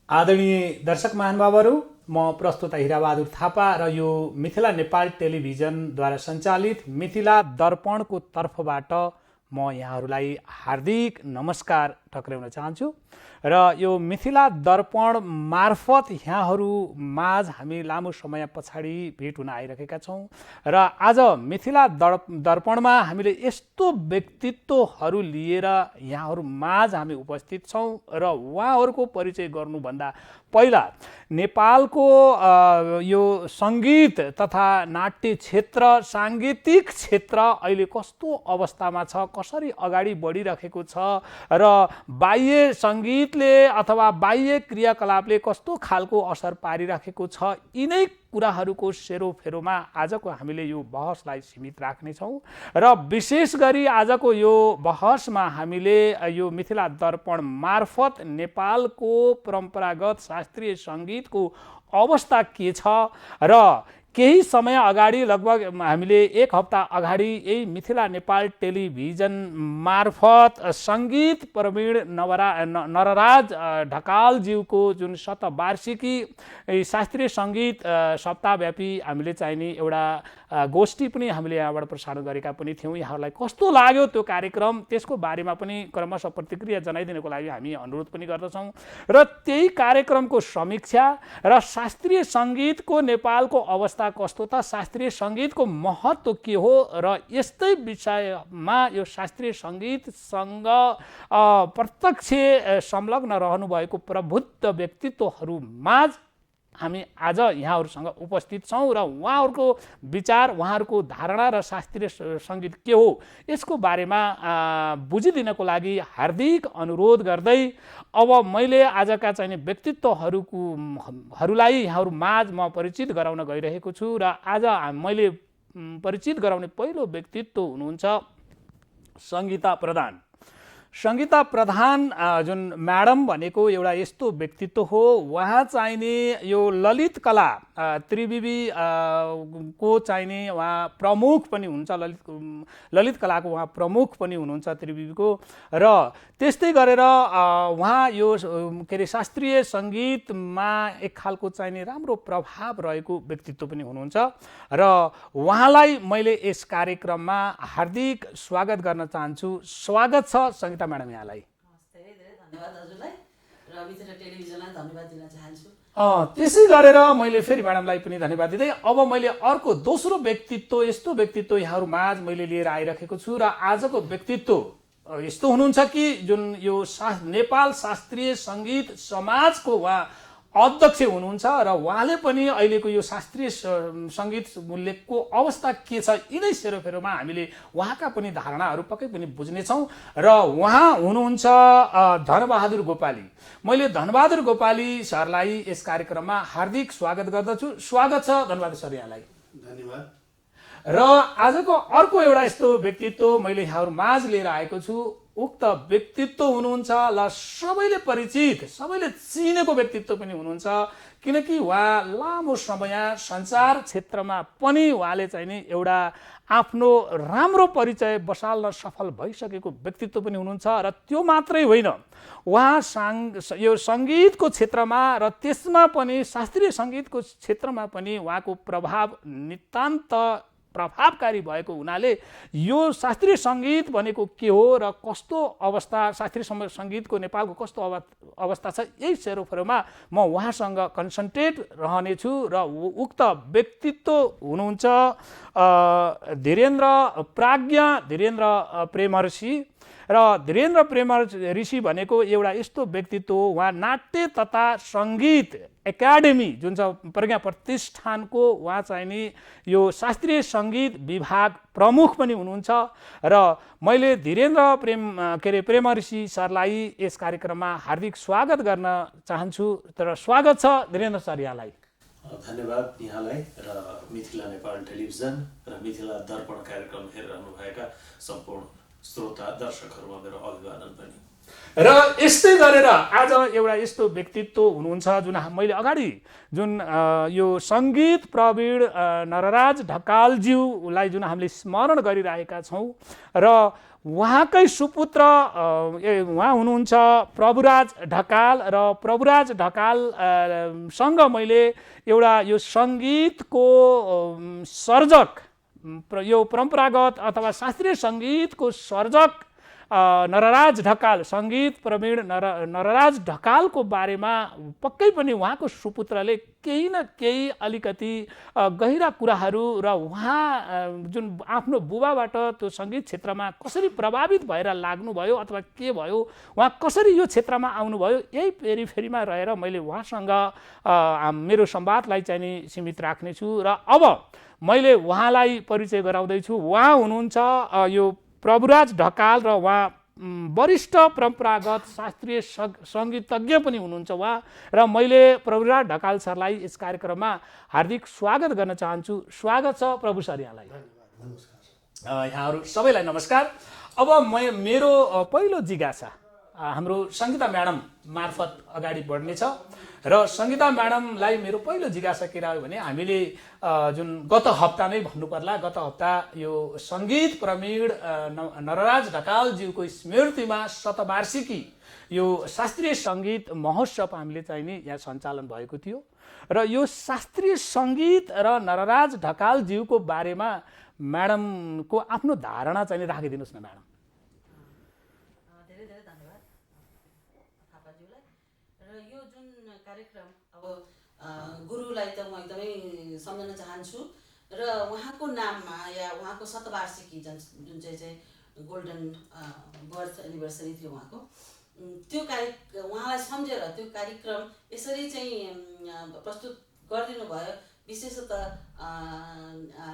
आदरणीय दर्शक महानुभावहरू, म प्रस्तुता हिराबहादुर थापा र यो मिथिला नेपाल टेलिभिजनद्वारा सञ्चालित मिथिला दर्पणको तर्फबाट म यहाँहरूलाई हार्दिक नमस्कार टक्र्याउन चाहन्छु र यो मिथिला दर्पण मार्फत यहाँहरू माझ हामी लामो समय पछाडि भेट हुन आइरहेका छौँ र आज मिथिला दर्पणमा हामीले यस्तो व्यक्तित्वहरू लिएर यहाँहरू माझ हामी उपस्थित छौँ र उहाँहरूको परिचय गर्नुभन्दा पहिला नेपालको यो सङ्गीत तथा नाट्य क्षेत्र साङ्गीतिक क्षेत्र अहिले कस्तो अवस्थामा छ, कसरी अगाडि बढिरहेको छ र बाह्य सङ्गीतले अथवा बाह्य क्रियाकलापले कस्तो खालको असर पारिराखेको छ, यिनै कुराहरूको सेरोफेरोमा आजको हामीले यो बहसलाई सीमित राख्नेछौँ र विशेष गरी आजको यो बहसमा हामीले यो मिथिला दर्पण मार्फत नेपालको परम्परागत शास्त्रीय सङ्गीतको अवस्था के छ र केही समय अगाडि लगभग हामीले एक हप्ता अगाडि यही मिथिला नेपाल टेलिभिजन मार्फत सङ्गीत प्रवीण नरराज ढकालज्यूको जुन शतवार्षिकी शास्त्रीय सङ्गीत सप्ताहव्यापी हामीले चाहिने एउटा गोष्ठी पनि हामीले यहाँबाट प्रसारण गरेका पनि थियौँ। यहाँहरूलाई कस्तो लाग्यो त्यो कार्यक्रम, त्यसको बारेमा पनि क्रमशः प्रतिक्रिया जनाइदिनको लागि हामी अनुरोध पनि गर्दछौँ र त्यही कार्यक्रमको समीक्षा र शास्त्रीय सङ्गीतको नेपालको अवस्था कस्तो त, शास्त्रीय सङ्गीतको महत्त्व के हो र यस्तै विषयमा यो शास्त्रीय सङ्गीतसँग प्रत्यक्ष संलग्न रहनुभएको प्रबुद्ध व्यक्तित्वहरू माझ हामी आज यहाँहरूसँग उपस्थित छौँ र उहाँहरूको विचार, उहाँहरूको धारणा र शास्त्रीय सङ्गीत के हो यसको बारेमा बुझिदिनको लागि हार्दिक अनुरोध गर्दै अब मैले आजका चाहिने व्यक्तित्वहरूलाई यहाँहरू माझ म परिचित गराउन गइरहेको छु र आज मैले परिचित गराउने पहिलो व्यक्तित्व हुनुहुन्छ सङ्गीता प्रधान। सङ्गीता प्रधान जुन म्याडम भनेको एउटा यस्तो व्यक्तित्व हो, उहाँ चाहिने यो ललित कला त्रिविवी को चाहिने उहाँ प्रमुख पनि हुन्छ, ललित कलाको उहाँ प्रमुख पनि हुनुहुन्छ त्रिविवीको र त्यस्तै गरेर उहाँ यो के अरे शास्त्रीय सङ्गीतमा एक खालको चाहिने राम्रो प्रभाव रहेको व्यक्तित्व पनि हुनुहुन्छ र उहाँलाई मैले यस कार्यक्रममा हार्दिक स्वागत गर्न चाहन्छु। स्वागत छ सङ्गीता म्याडम यहाँलाई। धन्यवाद हजुरलाई र मिथिला टेलिभिजनलाई धन्यवाद दिन चाहन्छु। त्यसै गरेर मैले फेरि म्याडमलाई पनि धन्यवाद दिँदै अब मैले अर्को दोस्रो व्यक्तित्व, यस्तो व्यक्तित्व यहाँहरू माझ मैले लिएर आइरहेको छु र आजको व्यक्तित्व यस्तो हुनुहुन्छ कि जुन यो नेपाल शास्त्रीय सङ्गीत समाजको उहाँ अध्यक्ष हुनुहुन्छ र उहाँले पनि अहिलेको यो शास्त्रीय सङ्गीत मूल्यको अवस्था के छ यिनै सेरोफेरोमा हामीले उहाँका पनि धारणाहरू पक्कै पनि बुझ्नेछौँ र उहाँ हुनुहुन्छ धनबहादुर गोपाली। मैले धनबहादुर गोपाली सरलाई यस कार्यक्रममा हार्दिक स्वागत गर्दछु। स्वागत छ धनबहादुर सर यहाँलाई। धन्यवाद। र आजको अर्को एउटा यस्तो व्यक्तित्व मैले यहाँहरू माझ लिएर आएको छु। उक्त व्यक्तित्व हुनुहुन्छ ल सबैले परिचित, सबैले चिनेको व्यक्तित्व पनि हुनुहुन्छ किनकि उहाँ लामो समय सञ्चार क्षेत्रमा पनि उहाँले चाहिने एउटा आफ्नो राम्रो परिचय बसाल्न सफल भइसकेको व्यक्तित्व पनि हुनुहुन्छ र त्यो मात्रै होइन, उहाँ यो सङ्गीतको क्षेत्रमा र त्यसमा पनि शास्त्रीय सङ्गीतको क्षेत्रमा पनि उहाँको प्रभाव नितान्त प्रभावकारी भएको हुनाले यो शास्त्रीय सङ्गीत भनेको के हो र कस्तो अवस्था, शास्त्रीय सङ्गीतको नेपालको कस्तो अवस्था छ यही सेरोफेरोमा म उहाँसँग कन्सन्ट्रेट रहनेछु र उक्त व्यक्तित्व हुनुहुन्छ धीरेन्द्र प्रेमर्षि र धीरेन्द्र प्रेमर्षि भनेको एउटा यस्तो व्यक्तित्व हो, उहाँ नाट्य तथा सङ्गीत एकाडेमी जुन छ प्रज्ञा प्रतिष्ठानको उहाँ चाहिने यो शास्त्रीय सङ्गीत विभाग प्रमुख पनि हुनुहुन्छ र मैले धीरेन्द्र प्रेमर्षि सरलाई यस कार्यक्रममा हार्दिक स्वागत गर्न चाहन्छु। तर स्वागत छ धीरेन्द्र सर यहाँलाई। धन्यवाद यहाँलाई र मिथिला नेपाल टेलिभिजन र मिथिला दर्पण कार्यक्रम हेरिरहनुभएका सम्पूर्ण श्रोता दर्शकहरूमा मेरो अभिवादन पनि। र यस्तै गरेर आज एउटा यस्तो व्यक्तित्व हुनुहुन्छ जुन मैले अगाडि जुन यो सङ्गीत प्रवीण नरराज ढकालज्यूलाई जुन हामीले स्मरण गरिरहेका छौँ र उहाँकै सुपुत्र उहाँ हुनुहुन्छ प्रभुराज ढकाल र प्रभुराज ढकाल सँग मैले एउटा यो सङ्गीतको सर्जक यो परम्परागत अथवा शास्त्रीय सङ्गीतको सर्जक नरराज ढकाल सङ्गीत प्रवीण नरराज ढकालको बारेमा पक्कै पनि उहाँको सुपुत्रले केही न केही अलिकति गहिरा कुराहरू र उहाँ जुन आफ्नो बुबाबाट त्यो सङ्गीत क्षेत्रमा कसरी प्रभावित भएर लाग्नुभयो अथवा के भयो उहाँ कसरी यो क्षेत्रमा आउनुभयो यही पेरिफेरीमा रहेर मैले उहाँसँग मेरो संवादलाई चाहिँ नि सीमित राख्नेछु र अब मैले उहाँलाई परिचय गराउँदैछु। उहाँ हुनुहुन्छ यो प्रभुराज ढकाल र उहाँ वरिष्ठ परम्परागत शास्त्रीय सङ्गीतज्ञ पनि हुनुहुन्छ उहाँ र मैले प्रभुराज ढकाल सरलाई यस कार्यक्रममा हार्दिक स्वागत गर्न चाहन्छु। स्वागत छ प्रभु सर यहाँलाई। यहाँहरू सबैलाई नमस्कार। अब मेरो पहिलो जिज्ञासा हाम्रो सङ्गीता म्याडम मार्फत अगाडि बढ्नेछ र सङ्गीता म्याडमलाई मेरो पहिलो जिज्ञासा के रह्यो भने हामीले जुन गत हप्ता नै भन्नुपर्ला गत हप्ता यो सङ्गीत प्रवीण नरराज ढकालज्यूको स्मृतिमा शतवार्षिकी यो शास्त्रीय सङ्गीत महोत्सव हामीले चाहिँ नि यहाँ सञ्चालन भएको थियो र यो शास्त्रीय सङ्गीत र नरराज ढकालज्यूको बारेमा म्याडमको आफ्नो धारणा चाहिँ राखिदिनुहोस् न म्याडम। धेरै धेरै धन्यवाद थापाज्यूलाई। र यो जुन कार्यक्रम अब गुरुलाई त म एकदमै सम्झन चाहन्छु र उहाँको नाममा या उहाँको शतवार्षिकी जुन चाहिँ गोल्डन बर्थ एनिभर्सरी थियो उहाँको त्यो उहाँलाई सम्झेर त्यो कार्यक्रम यसरी चाहिँ प्रस्तुत गरिदिनु भयो। विशेषतः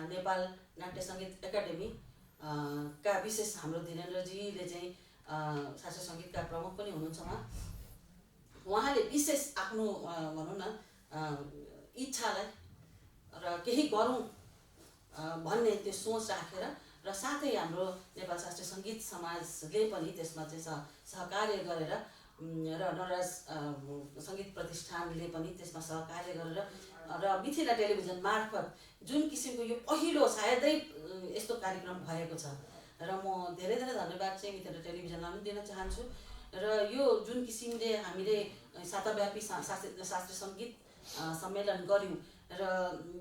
नेपाल नाट्य सङ्गीत एकाडेमी का विशेष हाम्रो धीरेन्द्रजीले चाहिँ शास्त्रीय सङ्गीतका प्रमुख पनि हुनुहुन्छ उहाँले विशेष आफ्नो भनौँ न इच्छालाई र केही गरौँ भन्ने त्यो सोच राखेर र साथै हाम्रो नेपाल शास्त्रीय सङ्गीत समाजले पनि त्यसमा चाहिँ सहकार्य गरेर र नरराज सङ्गीत प्रतिष्ठानले पनि त्यसमा सहकार्य गरेर र मिथिला टेलिभिजन मार्फत जुन किसिमको यो पहिलो सायदै यस्तो कार्यक्रम भएको छ र म धेरै धेरै धन्यवाद चाहिँ मिथिला टेलिभिजनलाई पनि दिन चाहन्छु। र यो जुन किसिमले हामीले साताव्यापी शास्त्रीय सङ्गीत सम्मेलन गऱ्यौँ र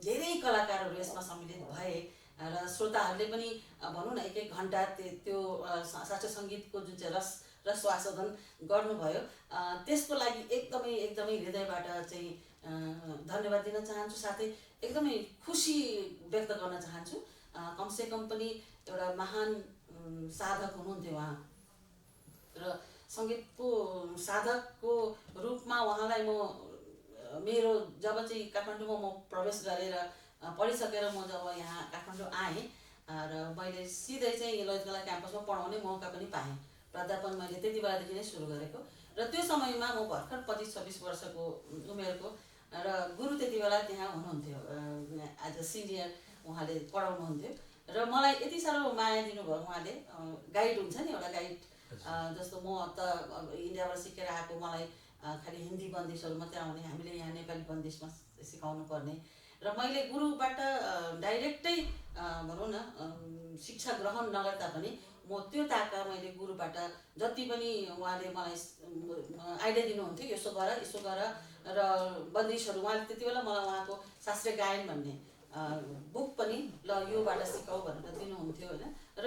धेरै कलाकारहरू यसमा सम्मिलित भए र श्रोताहरूले पनि भनौँ न एक एक घन्टा त्यो शास्त्रीय सङ्गीतको जुन चाहिँ रसवास्वादन गर्नुभयो त्यसको लागि एकदमै एकदमै हृदयबाट चाहिँ धन्यवाद दिन चाहन्छु। साथै एकदमै खुसी व्यक्त गर्न चाहन्छु। कमसेकम पनि एउटा महान साधक हुनुहुन्थ्यो उहाँ र सङ्गीतको साधकको रूपमा उहाँलाई म मेरो जब चाहिँ काठमाडौँमा म प्रवेश गरेर पढिसकेर म जब यहाँ काठमाडौँ आएँ र मैले सिधै चाहिँ ललित कला क्याम्पसमा पढाउने मौका पनि पाएँ। प्राध्यापन मैले त्यति बेलादेखि नै सुरु गरेको र त्यो समयमा म भर्खर 25-26 वर्षको उमेरको र गुरु त्यति बेला त्यहाँ हुनुहुन्थ्यो एज अ सिनियर उहाँले पढाउनुहुन्थ्यो र मलाई यति साह्रो माया दिनुभयो उहाँले। गाइड हुन्छ नि एउटा गाइड जस्तो म त इन्डियाबाट सिकेर आएको मलाई खालि हिन्दी बन्दिसहरू मात्रै आउने हामीले यहाँ नेपाली बन्दिसमा सिकाउनु पर्ने र मैले गुरुबाट डाइरेक्टै भनौँ न शिक्षा ग्रहण नगरे तापनि म त्यो ताका मैले गुरुबाट जति पनि उहाँले मलाई आइडिया दिनुहुन्थ्यो यसो गर र बन्दिसहरू उहाँले त्यति बेला मलाई उहाँको शास्त्रीय गायन भन्ने बुक पनि ल योबाट सिकाऊ भनेर दिनुहुन्थ्यो होइन। र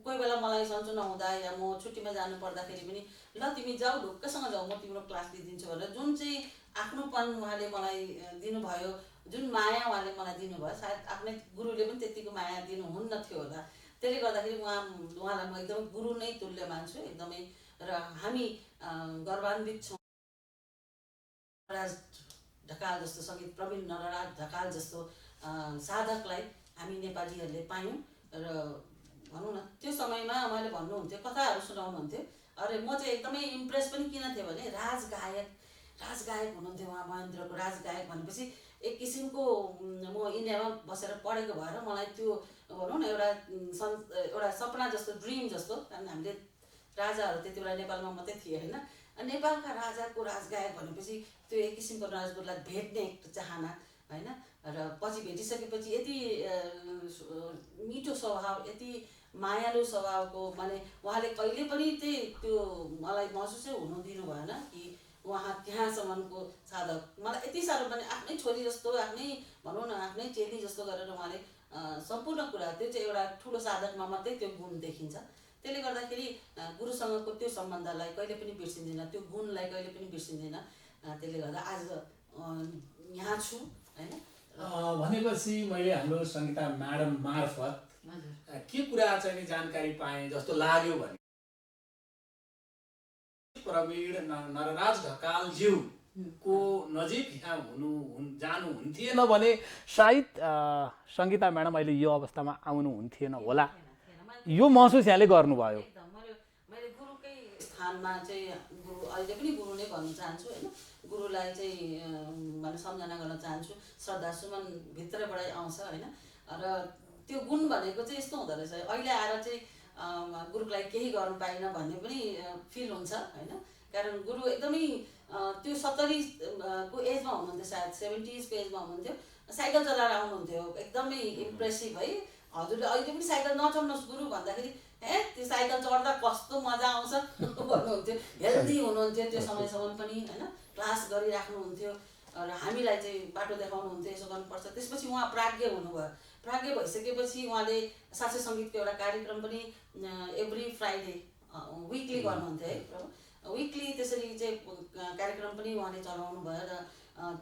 कोही बेला मलाई सन्चो नहुँदा या म छुट्टीमा जानु पर्दाखेरि पनि ल तिमी जाऊ ढुक्कसँग जाऊ म तिम्रो क्लास लिइदिन्छु भनेर जुन चाहिँ आफ्नोपन उहाँले मलाई दिनुभयो जुन माया उहाँले मलाई दिनुभयो सायद आफ्नै गुरुले पनि त्यतिको माया दिनुहुन्न थियो होला। त्यसले गर्दाखेरि उहाँलाई म एकदमै गुरु नै तुल्य मान्छु एकदमै। र हामी गर्वान्वित छौँ नरराज ढकाल जस्तो सङ्गीत प्रवीण नरराज ढकाल जस्तो साधकलाई हामी नेपालीहरूले पायौँ। र भनौँ न त्यो समयमा उहाँले भन्नुहुन्थ्यो कथाहरू सुनाउनुहुन्थ्यो। अरे म चाहिँ एकदमै इम्प्रेस पनि किन थिएँ भने राजगायक हुनुहुन्थ्यो उहाँ महेन्द्रको राजगायक भनेपछि एक किसिमको म इन्डियामा बसेर पढेको भएर मलाई त्यो भनौँ न एउटा सपना जस्तो ड्रिम जस्तो कारण हामीले राजाहरू त्यति बेला नेपालमा मात्रै थिए होइन। नेपालका राजाको राजगायक भनेपछि त्यो एक किसिमको नराजगुरुलाई भेट्ने चाहना होइन। र पछि भेटिसकेपछि यति मिठो स्वभाव, यति मायालु स्वभावको, माने उहाँले कहिले पनि त्यही त्यो मलाई महसुसै हुनु दिनु भएन कि उहाँ त्यहाँसम्मको साधक। मलाई यति साह्रो पनि आफ्नै छोरी जस्तो, आफ्नै भनौँ न आफ्नै चेली जस्तो गरेर उहाँले सम्पूर्ण कुरा, त्यो चाहिँ एउटा ठुलो साधकमा मात्रै त्यो गुण देखिन्छ। त्यसले गर्दाखेरि गुरुसँगको त्यो सम्बन्धलाई कहिले पनि बिर्सिँदैन, त्यो गुणलाई कहिले पनि बिर्सिँदैन। त्यसले गर्दा आज यहाँ छु होइन। भनेपछि मैले हाम्रो सङ्गीता म्याडम मार्फत के कुरा चाहिँ नि जानकारी पाएँ जस्तो लाग्यो भने प्रवीण नरराज ढकालज्यूको नजिक यहाँ जानुहुन्थेन भने सायद सङ्गीता म्याडम अहिले यो अवस्थामा आउनुहुन्थेन होला, यो महसुस यहाँले गर्नुभयो। एकदम मैले गुरुकै स्थानमा चाहिँ गुरु अहिले पनि गुरु नै भन्न चाहन्छु होइन। गुरुलाई चाहिँ मैले सम्झना गर्न चाहन्छु, श्रद्धासुमन भित्रबाटै आउँछ होइन। र त्यो गुण भनेको चाहिँ यस्तो हुँदो रहेछ, अहिले आएर चाहिँ गुरुलाई केही गर्नु पाइनँ भन्ने पनि फिल हुन्छ होइन। कारण गुरु एकदमै त्यो 70 को एजमा हुनुहुन्थ्यो, सायद 70s को एजमा हुनुहुन्थ्यो, साइकल चलाएर आउनुहुन्थ्यो, एकदमै इम्प्रेसिभ है। हजुरले अहिले पनि साइकल नचढ्नुहोस् गुरु भन्दाखेरि त्यो साइकल चढ्दा कस्तो मजा आउँछ भन्नुहुन्थ्यो। हेल्दी हुनुहुन्थ्यो त्यो समयसम्म पनि होइन, क्लास गरिराख्नुहुन्थ्यो र हामीलाई चाहिँ बाटो देखाउनुहुन्थ्यो, यसो गर्नुपर्छ। त्यसपछि उहाँ प्राज्ञ हुनुभयो। प्राज्ञ भइसकेपछि उहाँले शास्त्रीय सङ्गीतको एउटा कार्यक्रम पनि एभ्री फ्राइडे विकली गर्नुहुन्थ्यो है। विकली त्यसरी चाहिँ कार्यक्रम पनि उहाँले चलाउनु भयो र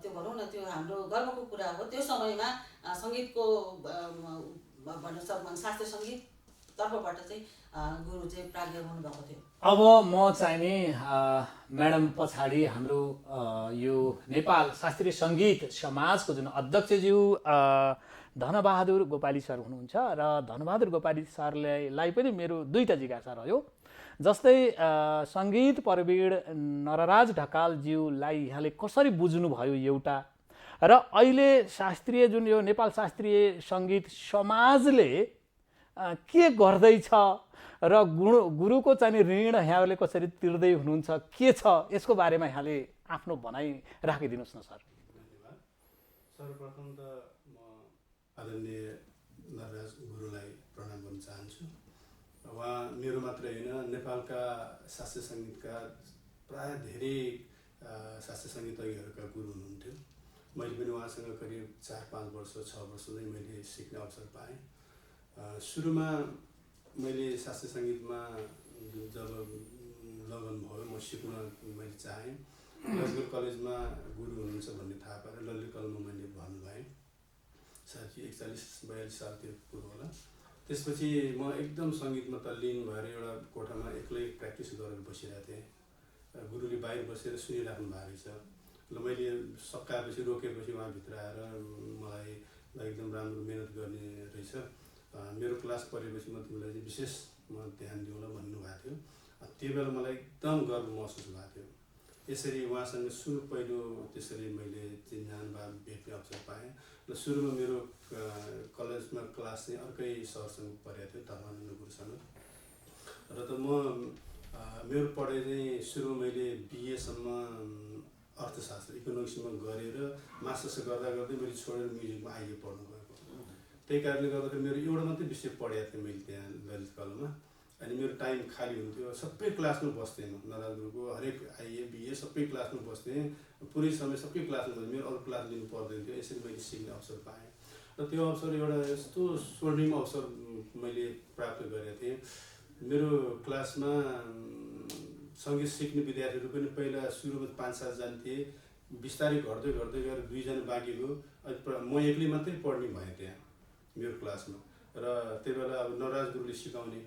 त्यो भनौँ न त्यो हाम्रो गर्वको कुरा हो। त्यो समयमा सङ्गीतको भन्नु शास्त्रीय सङ्गीत तर्फबाट चाहिँ गुरु चाहिँ प्राज्ञ हुनुभएको थियो। अब म चाहिँ नि म्याडम पछाडि हाम्रो यो नेपाल शास्त्रीय सङ्गीत समाजको जुन अध्यक्षज्यू धनबहादुर गोपाली सर हुनुहुन्छ र धनबहादुर गोपाली सरलाई पनि मेरो दुईवटा जिज्ञासा रह्यो। जस्तै सङ्गीत प्रवीण नरराज ढकालज्यूलाई यहाँले कसरी बुझ्नुभयो एउटा, र अहिले शास्त्रीय जुन यो नेपाल शास्त्रीय सङ्गीत समाजले के गर्दैछ र गुरुको चाहिँ ऋण यहाँहरूले कसरी तिर्दै हुनुहुन्छ, के छ यसको बारेमा यहाँले आफ्नो भनाइ राखिदिनुहोस् न सर। धन्यवाद। सर्वप्रथम त म आदरणीय नरराज गुरुलाई प्रणाम गर्न चाहन्छु। उहाँ मेरो मात्र होइन, नेपालका शास्त्रीय सङ्गीतका प्राय धेरै शास्त्रीय सङ्गीतज्ञहरूका गुरु हुनुहुन्थ्यो। मैले पनि उहाँसँग करिब 4-5 वर्ष 6 वर्ष नै मैले सिक्ने अवसर पाएँ। सुरुमा मैले शास्त्रीय सङ्गीतमा जब लगन भयो, म सिक्न मैले चाहेँ। ललित कलेजमा गुरु हुनुहुन्छ भन्ने थाहा पाएर ललित कलेजमा मैले भन्नुभएँ, सायद 41-42 सालतिर कुरो होला। त्यसपछि म एकदम सङ्गीतमा तल्लीन भएर एउटा कोठामा एक्लै प्र्याक्टिस गरेर बसिरहेको थिएँ। गुरुले बाहिर बसेर सुनिराख्नु भएको रहेछ ल। मैले सकाएपछि रोकेपछि उहाँभित्र आएर मलाई एकदम राम्रो मिहिनेत गर्ने रहेछ, मेरो क्लास पढेपछि म तिमीलाई चाहिँ विशेष ध्यान दिउँ ल भन्नुभएको थियो। त्यो बेला मलाई एकदम गर्व महसुस भएको थियो। यसरी उहाँसँग सुरु पहिलो त्यसरी मैले चिन्जान वा भेट्ने अवसर पाएँ। र सुरुमा मेरो कलेजमा क्लास चाहिँ अर्कै सरसँग पढेको थियो, धर्मानन्द गुरुसँग। र त मेरो पढाइ चाहिँ सुरुमा मैले बिएसम्म अर्थशास्त्र इकोनोमिक्समा गरेर मास्टर्स गर्दा गर्दै मैले छोडेर म्युजिकमा आइए पढ्नु गएको। त्यही कारणले गर्दाखेरि मेरो एउटा मात्रै विषय पढेको थिएँ मैले त्यहाँ ललित कलामा। अनि मेरो टाइम खाली हुन्थ्यो, सबै क्लासमा बस्थेँ। नरराज गुरुको हरेक आइए बिए सबै क्लासमा बस्थेँ, पुरै समय सबै क्लासमा बस्थेँ। मेरो अरू क्लास लिनु पर्दैन थियो। यसरी मैले सिक्ने अवसर पाएँ र त्यो अवसर एउटा यस्तो स्वर्णिम अवसर मैले प्राप्त गरेको थिएँ। मेरो क्लासमा सङ्गीत सिक्ने विद्यार्थीहरू पनि पहिला सुरुमा 5-7 जना थिए, बिस्तारै घट्दै घट्दै गएर 2 जना बाँकी गयो। म एक्लै मात्रै पढ्ने भएँ त्यहाँ मेरो क्लासमा। र त्यही बेला अब नरराज गुरुले सिकाउने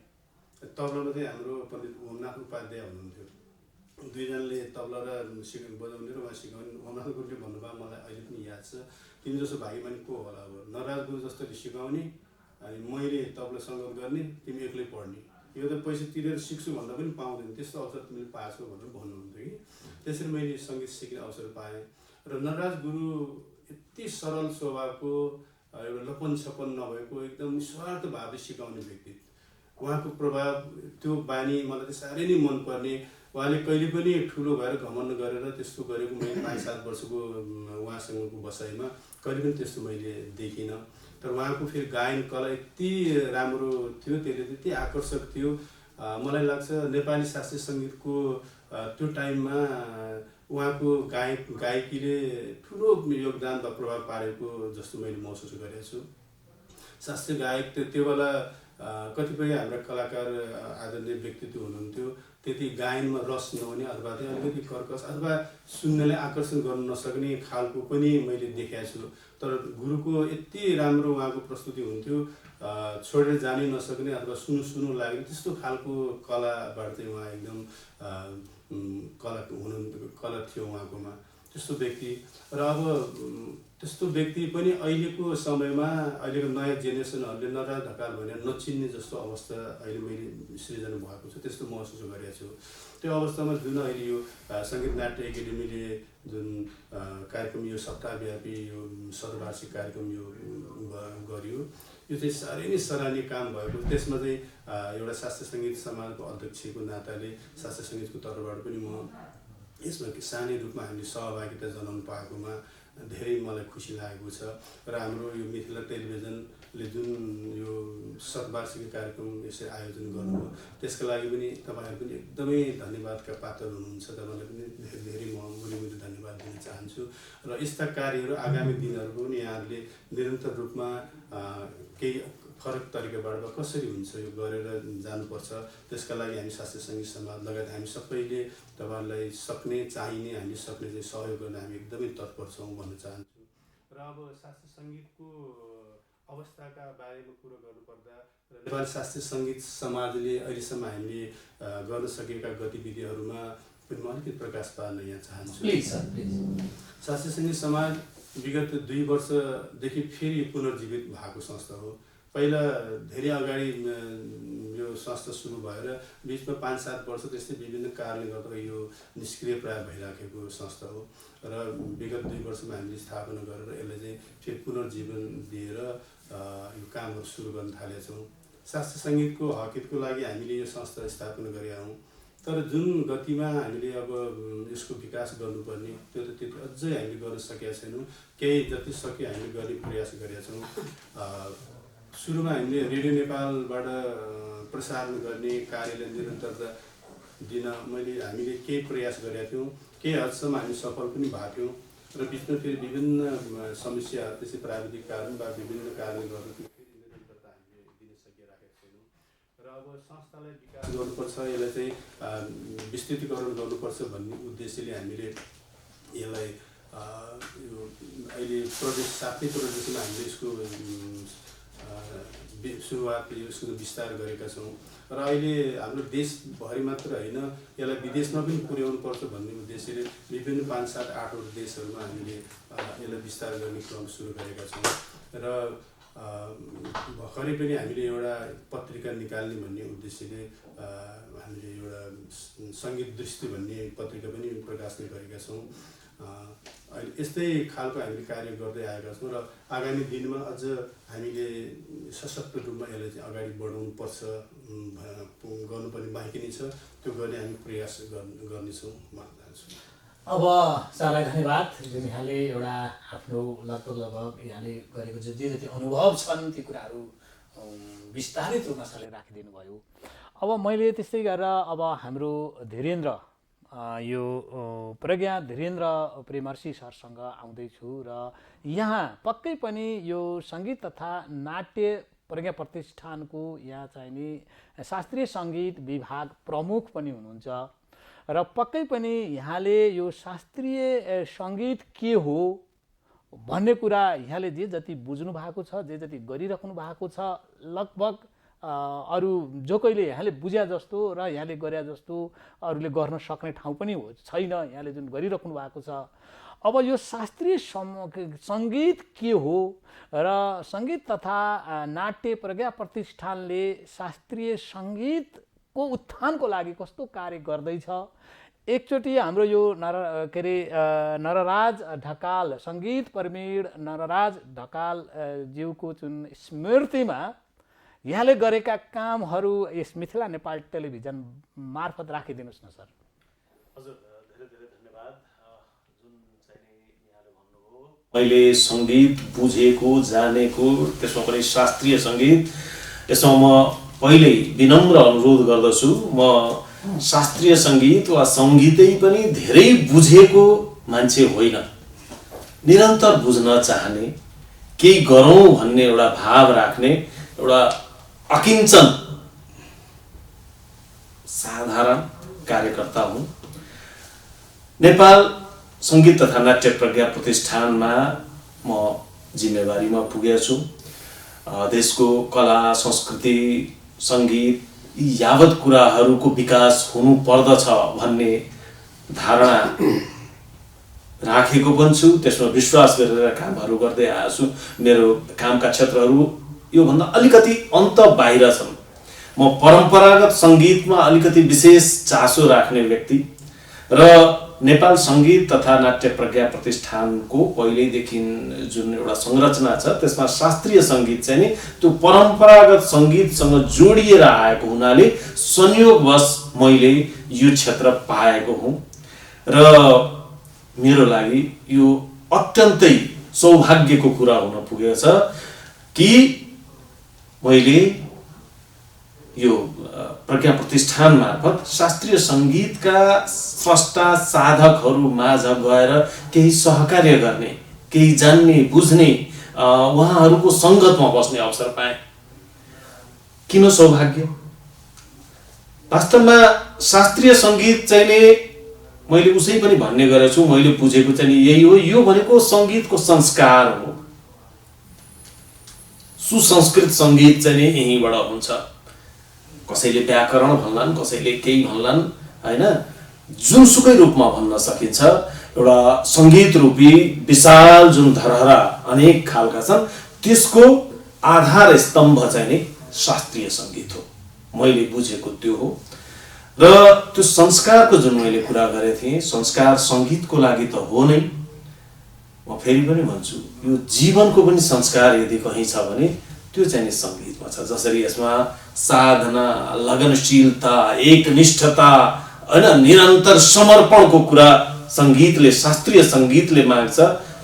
तबलामा चाहिँ हाम्रो पण्डित होमनाथ उपाध्याय हुनुहुन्थ्यो। 2 जनाले तबला र बजाउने र उहाँ सिकाउने। होमनाथ गुरुले भन्नुभयो, मलाई अहिले पनि याद छ, तिमी जस्तो भाग्यमानी को होला। अब नरराज गुरु जस्तोले सिकाउने अनि मैले तबला सङ्गत गर्ने, तिमी एक्लै पढ्ने, यो त पैसा तिरेर सिक्छु भन्दा पनि पाउँदैन, त्यस्तो अवसर तिमीले पाएछौ भनेर भन्नुहुन्थ्यो कि। त्यसरी मैले सङ्गीत सिक्ने अवसर पाएँ। र नरराज गुरु यति सरल स्वभावको, एउटा लपन छपन नभएको, एकदम निस्वार्थ भावले सिकाउने व्यक्ति। उहाँको प्रभाव त्यो बानी मलाई चाहिँ साह्रै नै मनपर्ने। उहाँले कहिले पनि ठुलो भएर घमण्ड गरेर त्यस्तो गरेको मैले 5-7 वर्षको उहाँसँगको बसाइमा कहिले पनि त्यस्तो मैले देखिनँ। तर उहाँको फेरि गायन कला यति राम्रो थियो, त्यसले त्यति आकर्षक थियो। मलाई लाग्छ नेपाली शास्त्रीय सङ्गीतको त्यो टाइममा उहाँको गायकीले ठुलो योगदान वा प्रभाव पारेको जस्तो मैले महसुस गरेको छु। शास्त्रीय गायक त्यो बेला कतिपय हाम्रा कलाकार आदरणीय व्यक्तित्व हुनुहुन्थ्यो, त्यति गायनमा रस नहुने अथवा चाहिँ अलिकति कर्कश अथवा सुन्नलाई आकर्षण गर्न नसक्ने खालको पनि मैले देखेको छु। तर गुरुको यति राम्रो उहाँको प्रस्तुति हुन्थ्यो, छोडेर जानै नसक्ने अथवा सुन्नु लाग्ने त्यस्तो खालको कलाबाट चाहिँ उहाँ एकदम कला थियो उहाँकोमा त्यस्तो व्यक्ति। र अब त्यस्तो व्यक्ति पनि अहिलेको समयमा अहिलेको नयाँ जेनेरेसनहरूले नराज ढकाल भनेर नचिन्ने जस्तो अवस्था अहिले मैले सृजना भएको छ, त्यस्तो महसुस गरेको छु। त्यो अवस्थामा जुन अहिले यो सङ्गीत नाट्य एकाडेमीले जुन कार्यक्रम यो सप्ताहव्यापी यो शतवार्षिक कार्यक्रम यो गर्यो, यो चाहिँ साह्रै नै सराहनीय काम भएको। त्यसमा चाहिँ एउटा शास्त्रीय सङ्गीत समाजको अध्यक्षको नाताले शास्त्रीय सङ्गीतको तर्फबाट पनि म यसमा सानै रूपमा हामीले सहभागिता जनाउनु पाएकोमा धेरै मलाई खुसी लागेको छ। र हाम्रो यो मिथिला टेलिभिजनले जुन यो शतवार्षिक कार्यक्रम यसरी आयोजन गर्नुभयो त्यसका लागि पनि तपाईँहरू पनि एकदमै धन्यवादका पात्र हुनुहुन्छ। तपाईँलाई पनि धेरै धेरै म मुरी धन्यवाद दिन चाहन्छु। र यस्ता कार्यहरू आगामी दिनहरूको पनि यहाँहरूले निरन्तर रूपमा केही फरक तरिकाबाट कसरी हुन्छ यो गरेर जानुपर्छ, त्यसका लागि हामी शास्त्रीय सङ्गीत समाज लगायत हामी सबैले तपाईँहरूलाई सक्ने चाहिने हामी सक्ने चाहिँ सहयोग गर्न हामी एकदमै तत्पर छौँ भन्न चाहन्छु। र अब शास्त्रीय सङ्गीतको अवस्थाका बारेमा कुरो गर्नुपर्दा नेपाली शास्त्रीय सङ्गीत समाजले अहिलेसम्म हामीले गर्न सकेका गतिविधिहरूमा पनि म अलिकति प्रकाश पार्न यहाँ चाहन्छु। शास्त्रीय सङ्गीत समाज विगत 2 वर्षदेखि फेरि पुनर्जीवित भएको संस्था हो। पहिला धेरै अगाडि यो संस्था सुरु भएर बिचमा 5-7 वर्ष त्यस्तै विभिन्न कारणले गर्दा यो निष्क्रिय प्राय भइराखेको संस्था हो। र विगत 2 वर्षमा हामीले स्थापना गरेर यसलाई चाहिँ फेरि पुनर्जीवन दिएर यो कामहरू सुरु गर्न थालेका छौँ। शास्त्रीय सङ्गीतको हकितको लागि हामीले यो संस्था स्थापना गरेका हौँ। तर जुन गतिमा हामीले अब यसको विकास गर्नुपर्ने त्यो त त्यति अझै हामीले गर्न सकेका छैनौँ। केही जति सक्यो हामीले गर्ने प्रयास गरेका छौँ। सुरुमा हामीले रेडियो नेपालबाट प्रसारण गर्ने कार्यलाई निरन्तरता दिन हामीले केही प्रयास गरेका थियौँ। केही हदसम्म हामी सफल पनि भएको थियौँ। र बिचमा फेरि विभिन्न समस्याहरू त्यसै प्राविधिक कारण वा विभिन्न कारणले गर्दा फेरि निरन्तरता हामीले दिन सकिरहेका छैनौँ। र अब संस्थालाई विकास गर्नुपर्छ, यसलाई चाहिँ विस्तृतीकरण गर्नुपर्छ भन्ने उद्देश्यले हामीले यसलाई यो अहिले प्रदेश 7 प्रदेशमा हामीले यसको सुरुवात यसको विस्तार गरेका छौँ। र अहिले हाम्रो देशभरि मात्र होइन, यसलाई विदेशमा पनि पुर्याउनु पर्छ भन्ने उद्देश्यले विभिन्न 5-7-8 देशहरूमा हामीले यसलाई विस्तार गर्ने क्रम सुरु गरेका छौँ। र भर्खरै पनि हामीले एउटा पत्रिका निकाल्ने भन्ने उद्देश्यले हामीले एउटा सङ्गीत दृष्टि भन्ने पत्रिका पनि प्रकाशन गरेका छौँ। अहिले यस्तै खालको हामीले कार्य गर्दै आएका छौँ। र आगामी दिनमा अझ हामीले सशक्त रूपमा यसलाई चाहिँ अगाडि बढाउनुपर्छ, गर्नुपर्ने बाँकी नै छ, त्यो गर्ने हामी प्रयास गर्नेछौँ भन्न चाहन्छु। अब सरलाई धन्यवाद जुन यहाँले एउटा आफ्नो लगभग यहाँले गरेको जे जति अनुभव छन् ती कुराहरू विस्तारित रूपमा सरले राखिदिनु भयो। अब मैले त्यस्तै गरेर अब हाम्रो धीरेन्द्र यो प्रज्ञा धीरेन्द्र प्रेमर्शी सरसँग आउँदैछु र यहाँ पक्कै पनि यो सङ्गीत तथा नाट्य प्रज्ञा प्रतिष्ठानको यहाँ चाहिँ नि शास्त्रीय सङ्गीत विभाग प्रमुख पनि हुनुहुन्छ र पक्कै पनि यहाँले यो शास्त्रीय सङ्गीत के हो भन्ने कुरा यहाँले जे जति बुझ्नु भएको छ, जे जति गरिराख्नु भएको छ, लगभग अरू जो कहिले यहाँले बुझ्या जस्तो र यहाँले गरे जस्तो अरूले गर्न सक्ने ठाउँ पनि छैन यहाँले जुन गरिराख्नु भएको छ। अब यो शास्त्रीय सङ्गीत के हो र सङ्गीत तथा नाट्य प्रज्ञा प्रतिष्ठानले शास्त्रीय सङ्गीतको उत्थानको लागि कस्तो कार्य गर्दैछ, एकचोटि हाम्रो यो नरराज ढकाल सङ्गीत प्रवीण नरराज ढकाल ज्यूको जुन स्मृतिमा यहाँले गरेका कामहरू यस मिथिला नेपाल टेलिभिजन मार्फत राखिदिनुहोस् न सर। हजुर, धेरै धेरै धन्यवाद। जुन चाहिँ यहाँले भन्नुभयो, मैले सङ्गीत बुझेको जानेको, त्यसमा पनि शास्त्रीय सङ्गीत, यसमा म पहिल्यै विनम्र अनुरोध गर्दछु, म शास्त्रीय सङ्गीत वा सङ्गीतै पनि धेरै बुझेको मान्छे होइन। निरन्तर बुझ्न चाहने, केही गरौँ भन्ने एउटा भाव राख्ने एउटा अकिञ्चन साधारण कार्यकर्ता हुँ। नेपाल सङ्गीत तथा नाट्य प्रज्ञा प्रतिष्ठानमा म जिम्मेवारीमा पुगेको छु। देशको कला, संस्कृति, सङ्गीत यी यावत कुराहरूको विकास हुनु पर्दछ भन्ने धारणा राखेको पनि छु। त्यसमा विश्वास गरेर कामहरू गर्दै आएको छु। मेरो कामका क्षेत्रहरू योभन्दा अलिकति अन्त बाहिर छन्। म परम्परागत सङ्गीतमा अलिकति विशेष चासो राख्ने व्यक्ति र नेपाल सङ्गीत तथा नाट्य प्रज्ञा प्रतिष्ठानको पहिल्यैदेखि जुन एउटा संरचना छ त्यसमा शास्त्रीय सङ्गीत चाहिँ नि त्यो परम्परागत सङ्गीतसँग जोडिएर आएको हुनाले संयोगवश मैले यो क्षेत्र पाएको हुँ र मेरो लागि यो अत्यन्तै सौभाग्यको कुरा हुन पुगेको छ कि मैले यो प्रज्ञा प्रतिष्ठान मार्फत शास्त्रीय सङ्गीतका स्रष्टा साधकहरू माझ गएर केही सहकार्य गर्ने, केही जान्ने, बुझ्ने, उहाँहरूको सङ्गतमा बस्ने अवसर पाएँ। किन सौभाग्य? वास्तवमा शास्त्रीय सङ्गीत चाहिँ मैले उसै पनि भन्ने गरेको छु, मैले बुझेको चाहिँ यही हो। यो भनेको सङ्गीतको संस्कार हो। सुसंस्कृत सङ्गीत चाहिँ यहीँबाट हुन्छ। कसैले व्याकरण भन्लान्, कसैले केही भन्लान्, होइन? जुनसुकै रूपमा भन्न सकिन्छ। एउटा सङ्गीत रूपी विशाल जुन धरहरा अनेक खालका छन्, त्यसको आधार स्तम्भ चाहिँ नि शास्त्रीय सङ्गीत हो। मैले बुझेको त्यो हो। र त्यो संस्कारको जुन मैले कुरा गरेको थिएँ, संस्कार सङ्गीतको लागि त हो नै। म फेरि पनि भन्छु, यो जीवनको पनि संस्कार यदि कहीँ छ भने त्यो चाहिँ नि सङ्गीतमा छ। जसरी यसमा साधना, लगनशीलता, एकनिष्ठता, होइन, निरन्तर समर्पणको कुरा सङ्गीतले, शास्त्रीय सङ्गीतले माग्छ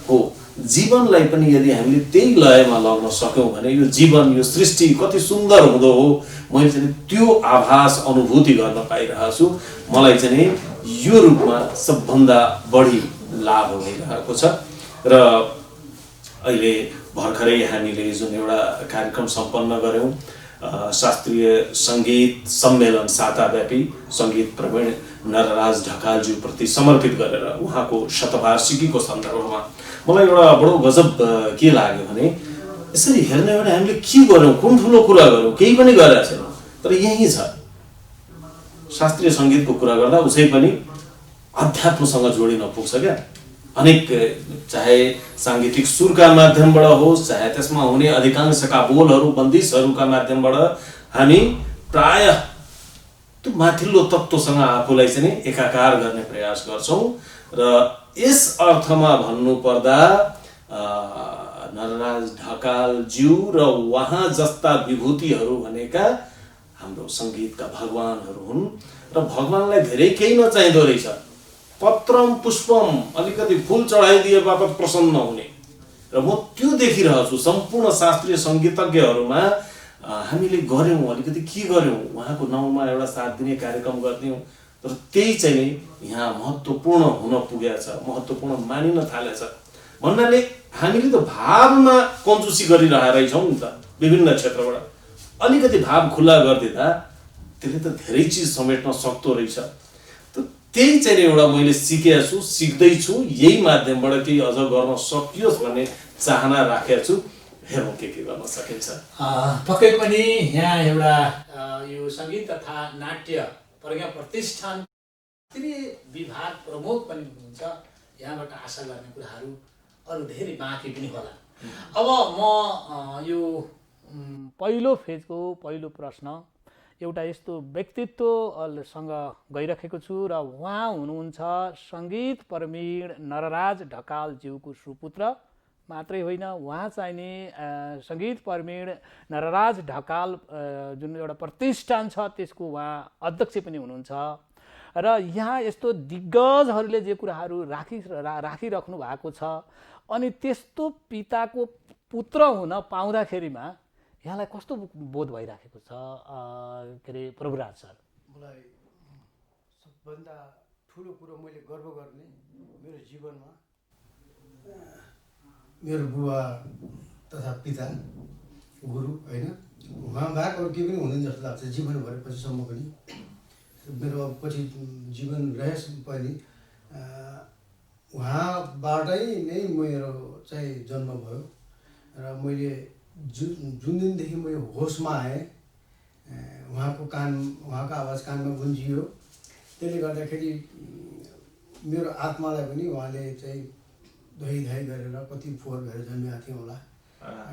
हो। जीवनलाई पनि यदि हामीले त्यही लयमा लग्न सक्यौँ भने यो जीवन, यो सृष्टि कति सुन्दर हुँदो हो। मैले चाहिँ त्यो आभास, अनुभूति गर्न पाइरहेको छु। मलाई चाहिँ यो रूपमा सबभन्दा बढी लाभ भइरहेको छ। र अहिले भर्खरै हामीले जुन एउटा कार्यक्रम सम्पन्न गऱ्यौँ, शास्त्रीय सङ्गीत सम्मेलन साताव्यापी सङ्गीत प्रवीण नरराज ढकालज्यूप्रति समर्पित गरेर उहाँको शतवार्षिकीको सन्दर्भमा मलाई एउटा बडो गजब के लाग्यो भने, यसरी हेर्ने भने हामीले के गर्यौँ, कुन ठुलो कुरा गऱ्यौँ, केही पनि गरेका छैनौँ। तर यही छ, शास्त्रीय सङ्गीतको कुरा गर्दा उसै पनि अध्यात्मसँग जोडिन पुग्छ क्या। अनेक, चाहे साङ्गीतिक सुरका माध्यमबाट होस्, चाहे त्यसमा हुने अधिकांशका बोलहरू, बन्दिसहरूका माध्यमबाट हामी प्रायः त्यो माथिल्लो तत्त्वसँग आफूलाई चाहिँ एकाकार गर्ने प्रयास गर्छौँ। र यस अर्थमा भन्नुपर्दा नरराज ढकालज्यू र उहाँ जस्ता विभूतिहरू भनेका हाम्रो सङ्गीतका भगवानहरू हुन्। र भगवानलाई धेरै केही नचाहिँदो रहेछ। पत्रम पुष्पम, अलिकति फुल चढाइदिए बापत प्रसन्न हुने। र म त्यो देखिरहेको छु सम्पूर्ण शास्त्रीय सङ्गीतज्ञहरूमा। हामीले गऱ्यौँ, अलिकति के गऱ्यौँ, उहाँको नाउँमा एउटा 7 दिने कार्यक्रम गरिदियौँ। तर त्यही चाहिँ यहाँ महत्त्वपूर्ण हुन पुगेको छ, महत्त्वपूर्ण मानिन थालेछ भन्नाले हामीले त भावमा कन्जुसी गरिरहेका रहेछौँ नि त। विभिन्न क्षेत्रबाट अलिकति भाव खुल्ला गरिदिँदा त्यसले त धेरै चिज समेट्न सक्दो रहेछ। त्यही चाहिँ एउटा मैले सिकेको छु, सिक्दैछु। यही माध्यमबाट केही अझ गर्न सकियोस् भन्ने चाहना राखेको छु। हेरौँ के गर्न सकिन्छ। पक्कै पनि यहाँ एउटा यो सङ्गीत तथा नाट्य प्रज्ञा प्रतिष्ठान विभाग प्रमुख पनि हुनुहुन्छ। यहाँबाट आशा गर्ने कुराहरू अरू धेरै बाँकी पनि होला। अब म यो पहिलो फेजको पहिलो प्रश्न एउटा यस्तो व्यक्तित्वसँग गइरहेको छु र उहाँ हुनुहुन्छ सङ्गीत प्रवीण नरराज ढकालज्यूको सुपुत्र मात्रै होइन, उहाँ चाहिँ नि सङ्गीत प्रवीण नरराज ढकाल जुन एउटा प्रतिष्ठान छ त्यसको उहाँ अध्यक्ष पनि हुनुहुन्छ र यहाँ यस्तो दिग्गजहरूले जे कुराहरू राखिराख्नु भएको छ अनि त्यस्तो पिताको पुत्र हुन पाउँदाखेरिमा यहाँलाई कस्तो बोध भइराखेको छ के अरे प्रभुराज सर? मलाई सबभन्दा ठुलो कुरो मैले गर्व गर्ने मेरो जीवनमा मेरो बुबा तथा पिता गुरु होइन, उहाँ बाहेक अरू केही पनि हुँदैन जस्तो लाग्छ जीवनभर पछिसम्म पनि। मेरो पछि जीवन रहेछ पनि उहाँबाटै नै मेरो चाहिँ जन्म भयो र मैले जुन दिनदेखि म यो होसमा आएँ उहाँको आवाज कानमा गुन्जियो। त्यसले गर्दाखेरि मेरो आत्मालाई पनि उहाँले चाहिँ धोइधाइ गरेर कति फोहोर गरेर जन्मिएको थिएँ होला।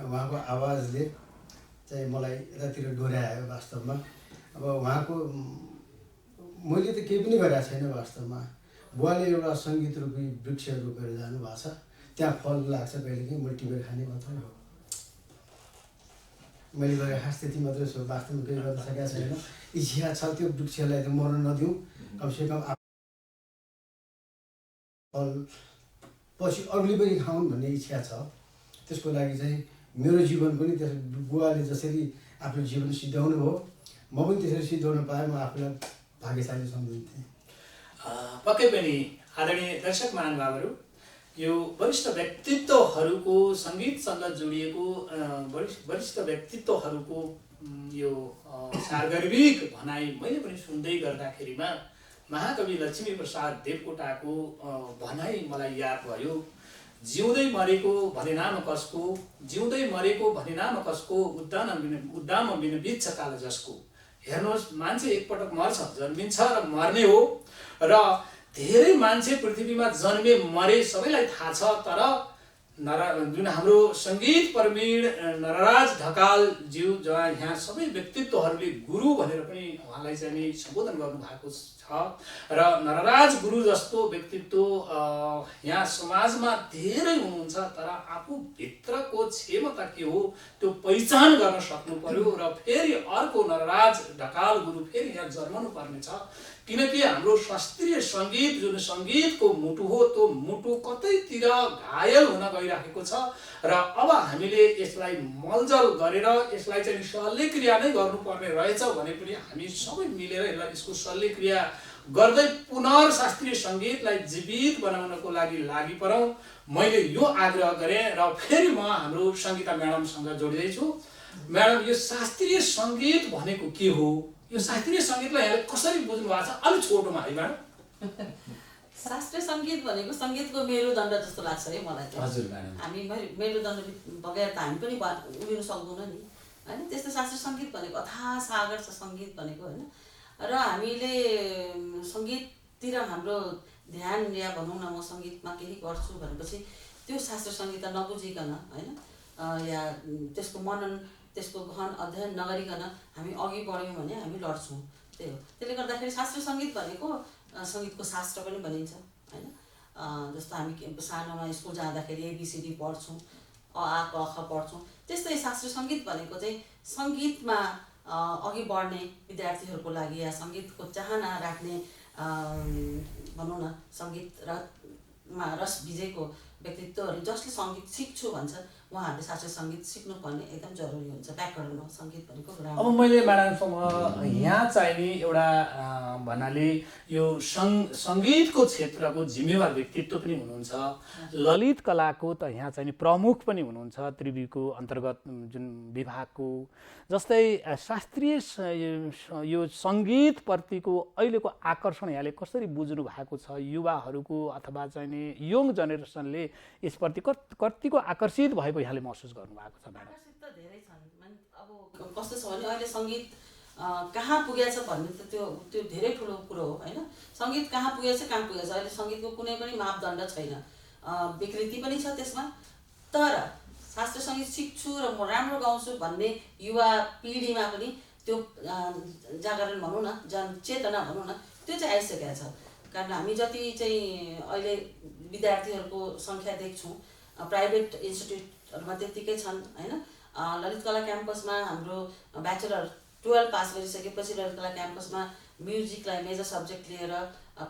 उहाँको आवाजले चाहिँ मलाई यतातिर डोर्यायो वास्तवमा। अब उहाँको मैले त केही पनि गरेको छैन वास्तवमा। बुवाले एउटा सङ्गीत रूपी वृक्ष रोपेर जानुभएको छ, त्यहाँ फल लाग्छ कहिलेकाहीँ, मैले टिपेर खाने मात्रै हो। मैले गरेर खास त्यति मात्रै छु, वास्तवमा केही गर्न सकेको छैन। इच्छा छ त्यो वृक्षलाई त मर्न नदिउँ, कमसेकम फल पछि अरूले पनि खाउन् भन्ने इच्छा छ। त्यसको लागि चाहिँ मेरो जीवन पनि त्यस बुवाले जसरी आफ्नो जीवन सिद्ध्याउनु भयो म पनि त्यसरी सिद्ध्याउन पाएँ, म आफूलाई भाग्यशाली सम्झिन्थेँ। पक्कै पनि आदरणीय दर्शक महानुभावहरू, यो वरिष्ठ व्यक्तित्वहरूको सङ्गीतसँग जोडिएको वरिष्ठ व्यक्तित्वहरूको यो सार्वजनिक भनाइ मैले पनि सुन्दै गर्दाखेरिमा महाकवि लक्ष्मीप्रसाद देवकोटाको भनाइ मलाई याद भयो। जिउँदै मरेको भने नाम कसको, जिउँदै मरेको भने नाम कसको, उद्दाम बिन बित्छ काल जसको। हेर्नुहोस्, मान्छे एकपटक मर्छ, जन्मिन्छ र मर्ने हो र धेरै मान्छे पृथ्वीमा जन्मे मरे सबैलाई थाहा छ। तर जुन हाम्रो सङ्गीत प्रवीण नरराज ढकालज्यू जहाँ यहाँ सबै व्यक्तित्वहरूले गुरु भनेर पनि उहाँलाई चाहिँ नि सम्बोधन गर्नुभएको छ र नरराज गुरु जस्तो व्यक्तित्व यहाँ समाजमा धेरै हुनुहुन्छ। तर आफूभित्रको क्षमता के हो त्यो पहिचान गर्न सक्नु पर्यो र फेरि अर्को नरराज ढकाल गुरु फेरि यहाँ जन्मनु पर्ने छ। किनकि हाम्रो शास्त्रीय सङ्गीत जुन सङ्गीतको मुटु हो त्यो मुटु कतैतिर घायल हुन गइराखेको छ र अब हामीले यसलाई मलजल गरेर यसलाई चाहिँ शल्यक्रिया नै गर्नुपर्ने रहेछ भने पनि हामी सबै मिलेर यसको शल्यक्रिया गर्दै पुनर्शास्त्रीय सङ्गीतलाई जीवित बनाउनको लागि परौँ। मैले यो आग्रह गरेँ र फेरि म हाम्रो सङ्गीता म्याडमसँग जोडिँदैछु। म्याडम, यो शास्त्रीय सङ्गीत भनेको के हो? यो शास्त्रीय सङ्गीतलाई यहाँले कसरी बुझ्नु भएको छ? अलिक छोटोमा है म्याडम। शास्त्रीय सङ्गीत भनेको सङ्गीतको मेरुदण्ड जस्तो लाग्छ है मलाई चाहिँ। हजुर म्याडम। हामी मेरुदण्ड बगैर त हामी पनि उभिनु सक्दैनौँ नि होइन। त्यस्तो शास्त्रीय सङ्गीत भनेको अथाह सागर छ सङ्गीत भनेको होइन। र हामीले सङ्गीततिर हाम्रो ध्यान या भनौँ न म सङ्गीतमा केही गर्छु भनेपछि त्यो शास्त्रीय सङ्गीत नबुझिकन होइन या त्यसको मनन त्यसको गहन अध्ययन नगरिकन हामी अघि बढ्यौँ भने हामी लड्छौँ। त्यही हो। त्यसले गर्दाखेरि शास्त्रीय सङ्गीत भनेको सङ्गीतको शास्त्र पनि भनिन्छ होइन। जस्तो हामी सानोमा स्कुल जाँदाखेरि एबिसिडी पढ्छौँ, अ आ क ख पढ्छौँ, त्यस्तै शास्त्रीय सङ्गीत भनेको चाहिँ सङ्गीतमा अघि बढ्ने विद्यार्थीहरूको लागि या सङ्गीतको चाहना राख्ने भनौँ न सङ्गीतमा रस भिजेको व्यक्तित्वहरू जसले सङ्गीत सिक्छु भन्छ उहाँहरूले शास्त्रीय सङ्गीत सिक्नुपर्ने एकदम जरुरी हुन्छ। व्याकरण हो सङ्गीत भनेको। अब मैले म्याडमसँग यहाँ चाहिँ नि एउटा भन्नाले यो सङ्गीतको क्षेत्रको जिम्मेवार व्यक्तित्व पनि हुनुहुन्छ, ललित कलाको त यहाँ चाहिँ नि प्रमुख पनि हुनुहुन्छ त्रिवीको अन्तर्गत जुन विभागको। जस्तै शास्त्रीय यो सङ्गीतप्रतिको अहिलेको आकर्षण यहाँले कसरी बुझ्नु भएको छ? युवाहरूको अथवा चाहिँ नि यङ जेनेरेसनले यसप्रति कतिको आकर्षित भएको यहाँले महसुस गर्नुभएको छ? आकर्षित त धेरै छन्। अब कस्तो छ भने अहिले सङ्गीत कहाँ पुगेछ भन्ने त त्यो धेरै ठुलो कुरो हो होइन। सङ्गीत कहाँ पुगेछ अहिले सङ्गीतको कुनै पनि मापदण्ड छैन, विकृति पनि छ त्यसमा। तर शास्त्रीय सङ्गीत सिक्छु र म राम्रो गाउँछु भन्ने युवा पिँढीमा पनि त्यो जागरण भनौँ न, जनचेतना भनौँ न, त्यो चाहिँ आइसकेको छ। कारण हामी जति चाहिँ अहिले विद्यार्थीहरूको सङ्ख्या देख्छौँ प्राइभेट इन्स्टिट्युटहरूमा त्यत्तिकै छन् होइन। ललित कला क्याम्पसमा हाम्रो ब्याचलर 12 पास गरिसकेपछि ललित कला क्याम्पसमा म्युजिकलाई मेजर सब्जेक्ट लिएर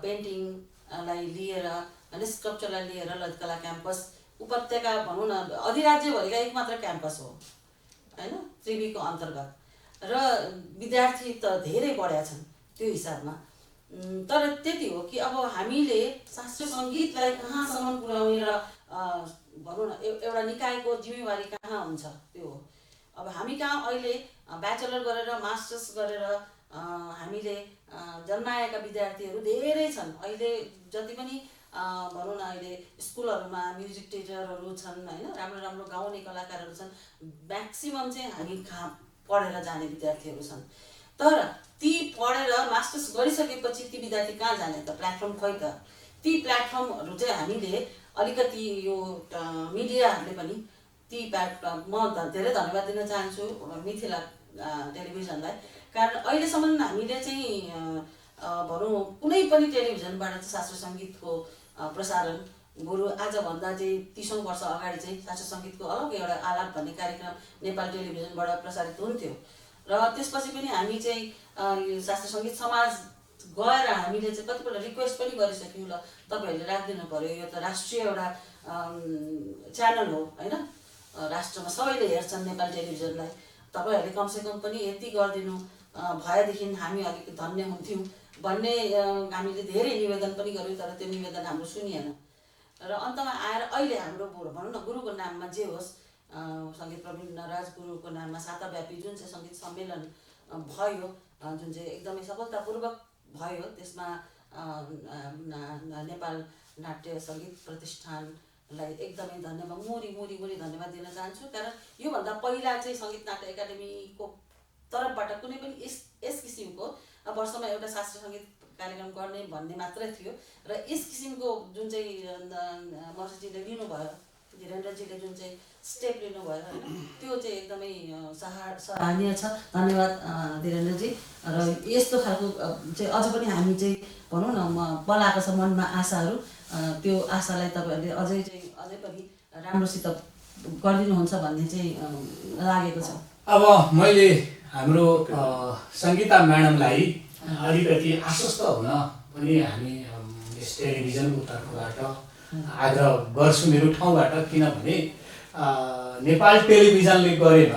पेन्टिङलाई लिएर होइन स्कल्पचरलाई लिएर ललित कला क्याम्पस उपत्यका भनौँ न अधिराज्यभरिका एक मात्र क्याम्पस हो होइन त्रिवीको अन्तर्गत, र विद्यार्थी त धेरै बढ्या छन् त्यो हिसाबमा। तर त्यति हो कि अब हामीले शास्त्रीय सङ्गीतलाई कहाँसम्म पुर्याउने र भनौँ न एउटा निकायको जिम्मेवारी कहाँ हुन्छ त्यो हो। अब हामी कहाँ अहिले ब्याचलर गरेर मास्टर्स गरेर हामीले जन्माएका विद्यार्थीहरू धेरै छन्। अहिले जति पनि भनौँ न अहिले स्कुलहरूमा म्युजिक टिचरहरू छन् होइन, राम्रो राम्रो गाउने कलाकारहरू छन्, म्याक्सिमम् चाहिँ हामी कहाँ पढेर जाने विद्यार्थीहरू छन्। तर ती पढेर मास्टर्स गरिसकेपछि ती विद्यार्थी कहाँ जाने त, प्लेटफर्म खोइ त। ती प्लेटफर्महरू चाहिँ हामीले अलिकति यो मिडियाहरूले पनि ती प्लेटफर्म, म धेरै धन्यवाद दिन चाहन्छु मिथिला टेलिभिजनलाई, कारण अहिलेसम्म हामीले चाहिँ भनौँ कुनै पनि टेलिभिजनबाट चाहिँ शास्त्रीय सङ्गीतको प्रसारण गुरु आजभन्दा चाहिँ 30औं वर्ष अगाडि चाहिँ शास्त्रीय सङ्गीतको अलग्गै एउटा आलाप भन्ने कार्यक्रम नेपाल टेलिभिजनबाट प्रसारित हुन्थ्यो, र त्यसपछि पनि हामी चाहिँ यो शास्त्रीय सङ्गीत समाज गएर हामीले चाहिँ कतिपल्ट रिक्वेस्ट पनि गरिसक्यौँ, ल तपाईँहरूले राखिदिनु पऱ्यो, यो त राष्ट्रिय एउटा च्यानल हो होइन, राष्ट्रमा सबैले हेर्छन् नेपाल टेलिभिजनलाई, तपाईँहरूले कमसेकम पनि यति गरिदिनु भएदेखि हामी अलिक धन्य हुन्थ्यौँ भन्ने हामीले धेरै निवेदन पनि गऱ्यौँ, तर त्यो निवेदन हाम्रो सुनिएन। र अन्तमा आएर अहिले हाम्रो भनौँ न गुरुको नाममा जे होस्, सङ्गीत प्रवीण नराज गुरुको नाममा साताव्यापी जुन चाहिँ सङ्गीत सम्मेलन भयो, जुन चाहिँ एकदमै सफलतापूर्वक भयो, त्यसमा नेपाल नाट्य सङ्गीत प्रतिष्ठानलाई एकदमै धन्यवाद मुरी धन्यवाद दिन चाहन्छु। कारण योभन्दा पहिला चाहिँ सङ्गीत नाट्य एकाडेमीको तर्फबाट कुनै पनि यस किसिमको वर्षमा एउटा शास्त्रीय सङ्गीत कार्यक्रम गर्ने भन्ने मात्रै थियो, र यस किसिमको जुन चाहिँ महर्षिजीले लिनुभयो, धीरेन्द्रजीले जुन चाहिँ स्टेप लिनुभयो होइन, त्यो चाहिँ एकदमै सराहनीय छ। धन्यवाद धीरेन्द्रजी। र यस्तो खालको चाहिँ अझ पनि हामी चाहिँ भनौँ न पलाएको छ मनमा आशाहरू, त्यो आशालाई तपाईँहरूले अझै पनि राम्रोसित गरिदिनुहुन्छ भन्ने चाहिँ लागेको छ। अब मैले हाम्रो सङ्गीता म्याडमलाई अलिकति आश्वस्त हुन पनि हामी यस टेलिभिजनको तर्फबाट आग्रह गर्छु मेरो ठाउँबाट, किनभने नेपाल टेलिभिजनले गरेन,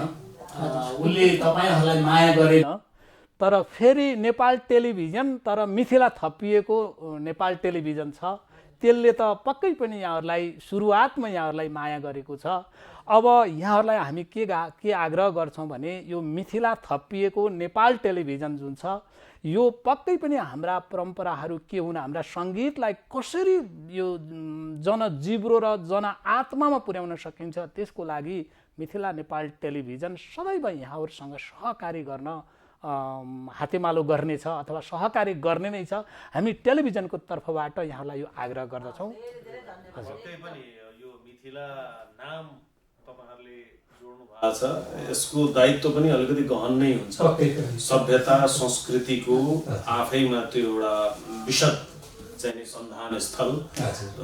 उसले तपाईँहरूलाई माया गरेन, तर फेरि नेपाल टेलिभिजन तर मिथिला थपिएको नेपाल टेलिभिजन छ, त्यसले त पक्कै पनि यहाँहरूलाई सुरुवातमा यहाँहरूलाई माया गरेको छ। अब यहाँहरूलाई हामी के आग्रह गर्छौँ भने यो मिथिला थपिएको नेपाल टेलिभिजन जुन छ यो पक्कै पनि हाम्रा परम्पराहरू के हुन्, हाम्रा सङ्गीतलाई कसरी यो जनजिब्रो र जनआत्मामा पुर्याउन सकिन्छ, त्यसको लागि मिथिला नेपाल टेलिभिजन सदैव यहाँहरूसँग सहकारी गर्न हातेमालो गर्नेछ अथवा सहकारी गर्ने नै छ। हामी टेलिभिजनको तर्फबाट यहाँलाई यो आग्रह गर्दछौँ। पक्कै पनि यो मिथिला नाम तपाईहरुले जोड्नु भएको छ, यसको दायित्व पनि अलिकति गहन नै हुन्छ। सभ्यता संस्कृतिको आफैमा त्यो एउटा विशद चाहिँ सन्धान स्थल,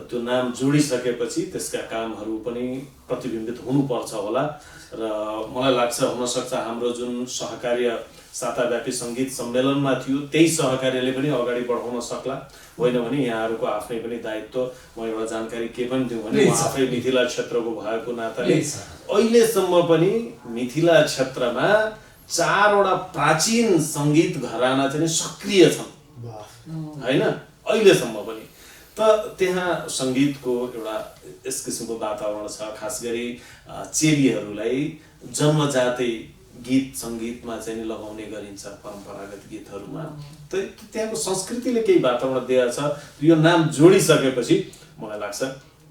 त्यो नाम जोडिसकेपछि त्यसका कामहरू पनि प्रतिबिम्बित हुनुपर्छ होला। र मलाई लाग्छ हुनसक्छ हाम्रो जुन सहकार्य साताव्यापी सङ्गीत सम्मेलनमा थियो त्यही सहकार्यले पनि अगाडि बढाउन सक्ला, होइन भने यहाँहरूको आफ्नै पनि दायित्व। म एउटा जानकारी के पनि दिउँ भने आफै मिथिला क्षेत्रको भएको नाताले अहिलेसम्म पनि मिथिला क्षेत्रमा 4वटा प्राचीन सङ्गीत घराना चाहिँ सक्रिय छन् होइन अहिलेसम्म पनि। त त्यहाँ सङ्गीतको एउटा यस किसिमको वातावरण छ, खास गरी चेलीहरूलाई जन्मजातै गीत सङ्गीतमा चाहिँ लगाउने गरिन्छ परम्परागत गीतहरूमा। त्यहाँको संस्कृतिले केही वातावरण दिएको छ। यो नाम जोडिसकेपछि मलाई लाग्छ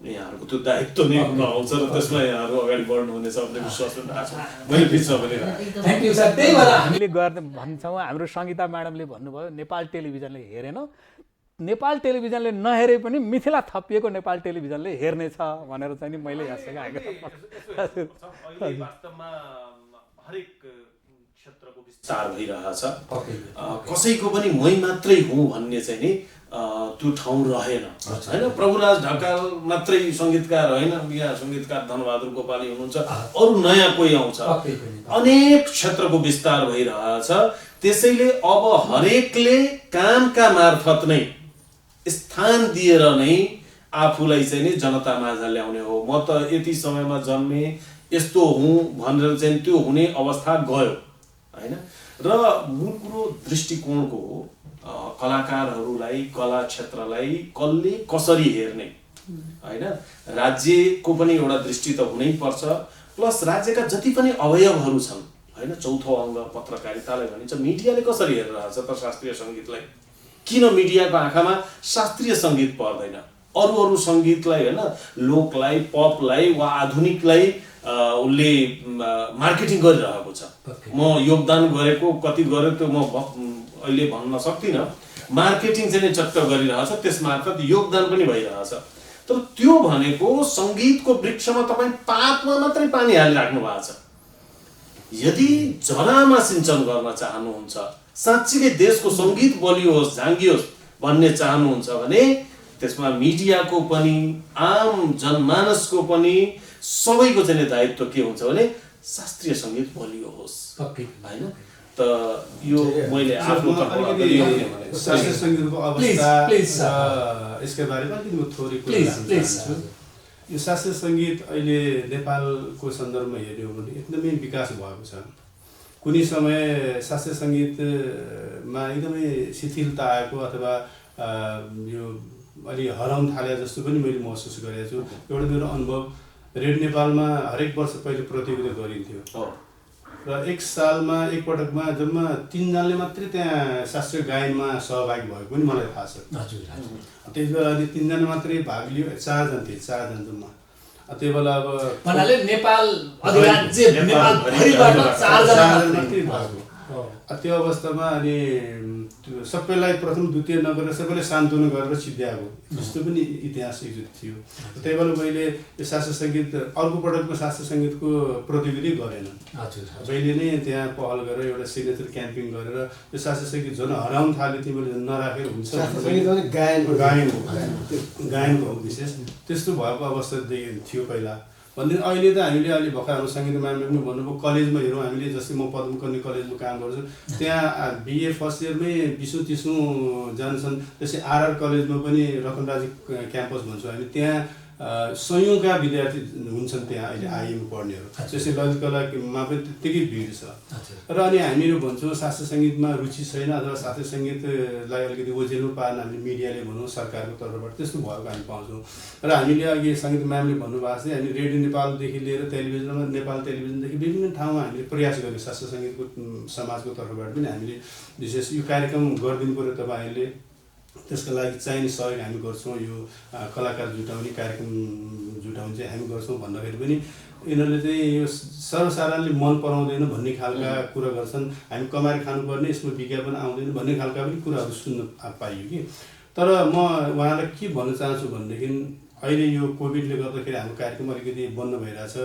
यहाँहरूको त्यो दायित्व नै हुन आउँछ र त्यसमा यहाँहरू अगाडि बढ्नुहुनेछ भन्ने विश्वास पनि राख्छु मैले बिचमा पनि। Thank you sir. त्यही भएर हामीले गर्ने भन्छौँ, हाम्रो सङ्गीता म्याडमले भन्नुभयो नेपाल टेलिभिजनले हेरेन, नेपाल टेलिभिजनले नहेरे पनि मिथिला थपिएको नेपाल टेलिभिजनले हेर्नेछ भनेर चाहिँ मैले यहाँसँग आएको। वास्तवमा हरेक क्षेत्रको विस्तार भइरहेछ। कसैको पनि मै मात्रै हुँ भन्ने चाहिँ नि त्यो ठाउँ रहेन होइन। प्रभुराज ढकाल मात्रै सङ्गीतकार होइन, यहाँ सङ्गीतकार धनबहादुर गोपाली हुनुहुन्छ, अरू नयाँ कोही आउँछ। अनेक क्षेत्रको विस्तार भइरहेछ। त्यसैले अब हरेकले कामका मार्फत नै स्थान दिएर नै आफूलाई चाहिँ नि जनता माझ ल्याउने हो। म त यति समयमा जन्मे, यस्तो हुँ भनेर चाहिँ त्यो हुने अवस्था गयो होइन। र मूल कुरो दृष्टिकोणको हो। कलाकारहरूलाई, कला क्षेत्रलाई कसले कसरी हेर्ने होइन। राज्यको पनि एउटा दृष्टि त हुनै पर्छ, प्लस राज्यका जति पनि अवयवहरू छन् होइन, चौथो अङ्ग पत्रकारितालाई भनिन्छ, मिडियाले कसरी हेरिरहेछ त शास्त्रीय सङ्गीतलाई। किन मिडियाको आँखामा शास्त्रीय सङ्गीत पर्दैन, अरू सङ्गीतलाई होइन, लोकलाई, पपलाई वा आधुनिकलाई उसले मार्केटिङ गरिरहेको छ। म योगदान गरेको कति गर्यो त्यो म अहिले भन्न सक्दिनँ। मार्केटिङ चाहिँ चट्ट गरिरहेछ, त्यसमार्फत योगदान पनि भइरहेछ। तर त्यो भनेको सङ्गीतको वृक्षमा तपाईँ पातमा मात्रै पानी हालिराख्नु भएको छ। यदि जरामा सिञ्चन गर्न चाहनुहुन्छ, साँच्चीकै देशको सङ्गीत बलियोस्, झाँगियोस् भन्ने चाहनुहुन्छ भने त्यसमा मिडियाको पनि, आम जनमानसको पनि, सबैको चाहिँ दायित्व के हुन्छ भने शास्त्रीय सङ्गीत बलियो होस् होइन। त यो मैले आफ्नो शास्त्रीय सङ्गीतको अवस्था यसका बारेमा अलिकति म थोरै कुरा गर्न चाहन्छु। यो शास्त्रीय सङ्गीत अहिले नेपालको सन्दर्भमा हेर्यो भने एकदमै विकास भएको छ। कुनै समय शास्त्रीय सङ्गीतमा एकदमै शिथिलता आएको अथवा यो अलि हराउन थाले जस्तो पनि मैले महसुस गरेको छु। एउटा मेरो अनुभव, रेडियो नेपालमा हरेक वर्ष पहिले प्रतियोगिता गरिन्थ्यो र एक सालमा एकपटकमा जम्मा 3 जनाले मात्रै त्यहाँ शास्त्रीय गायनमा सहभागी भएको पनि मलाई थाहा छ। त्यति बेला अनि 3 जना मात्रै भाग लियो, 4 जना थिए, 4 जना जम्मा। त्यही बेला अब नेपाल अधिराज्य नेपालभरिबाट 4 जना मात्रै भएको। त्यो अवस्थामा अनि सबैलाई प्रथम द्वितीय नगरेर सबैले सान्त्वना गरेर छिद्याएको जस्तो पनि इतिहास थियो। त्यही बेला मैले यो शास्त्रीय सङ्गीत अर्को पटकको शास्त्रीय सङ्गीतको प्रतियोगिता गरेन। मैले नै त्यहाँ पहल गरेर एउटा सिग्नेचर क्याम्पिङ गरेर यो शास्त्रीय सङ्गीत झन् हराउन थाल्यो, तिमीले नराखेर हुन्छ, गायनको हो विशेष। त्यस्तो भएको अवस्था थियो पहिला भन्दै। अहिले त हामीले अहिले भर्खर हाम्रो सङ्गीत मामिला पनि भन्नुभयो, कलेजमा हेरौँ हामीले, जस्तै म पद्मकर्णी कलेजमा काम गर्छु, त्यहाँ बिए फर्स्ट इयरमै 20-30 जना छन्। त्यसै आरआर कलेजमा पनि रतनराजी क्याम्पस भन्छौँ हामी, त्यहाँ सयौँका विद्यार्थी हुन्छन् त्यहाँ अहिले आइएम पढ्नेहरू। त्यसै ललित कलामा पनि त्यत्तिकै भिड छ। र अनि हामीहरू भन्छौँ शास्त्रीय सङ्गीतमा रुचि छैन अथवा शास्त्रीय सङ्गीतलाई अलिकति ओझेलो पार्न हामीले मिडियाले भनौँ, सरकारको तर्फबाट त्यस्तो भएको हामी पाउँछौँ। र हामीले अघि सङ्गीत म्यामले भन्नुभएको चाहिँ हामी रेडियो नेपालदेखि लिएर टेलिभिजनमा, नेपाल टेलिभिजनदेखि विभिन्न ठाउँमा हामीले प्रयास गर्यौँ। शास्त्रीय सङ्गीतको समाजको तर्फबाट पनि हामीले विशेष यो कार्यक्रम गरिदिनु पऱ्यो तपाईँहरूले, त्यसका लागि चाहिने सहयोग हामी गर्छौँ। यो कलाकार जुटाउने कार्यक्रम जुटाउने चाहिँ हामी गर्छौँ भन्दाखेरि पनि यिनीहरूले चाहिँ यो सर्वसाधारणले मन पराउँदैन भन्ने खालका कुरा गर्छन्। हामी कमाएर खानुपर्ने, यसमा विज्ञापन आउँदैन भन्ने खालका पनि कुराहरू सुन्न पाइयो कि। तर म उहाँलाई के भन्न चाहन्छु भनेदेखि अहिले यो कोभिडले गर्दाखेरि हाम्रो कार्यक्रम अलिकति बन्द भइरहेछ।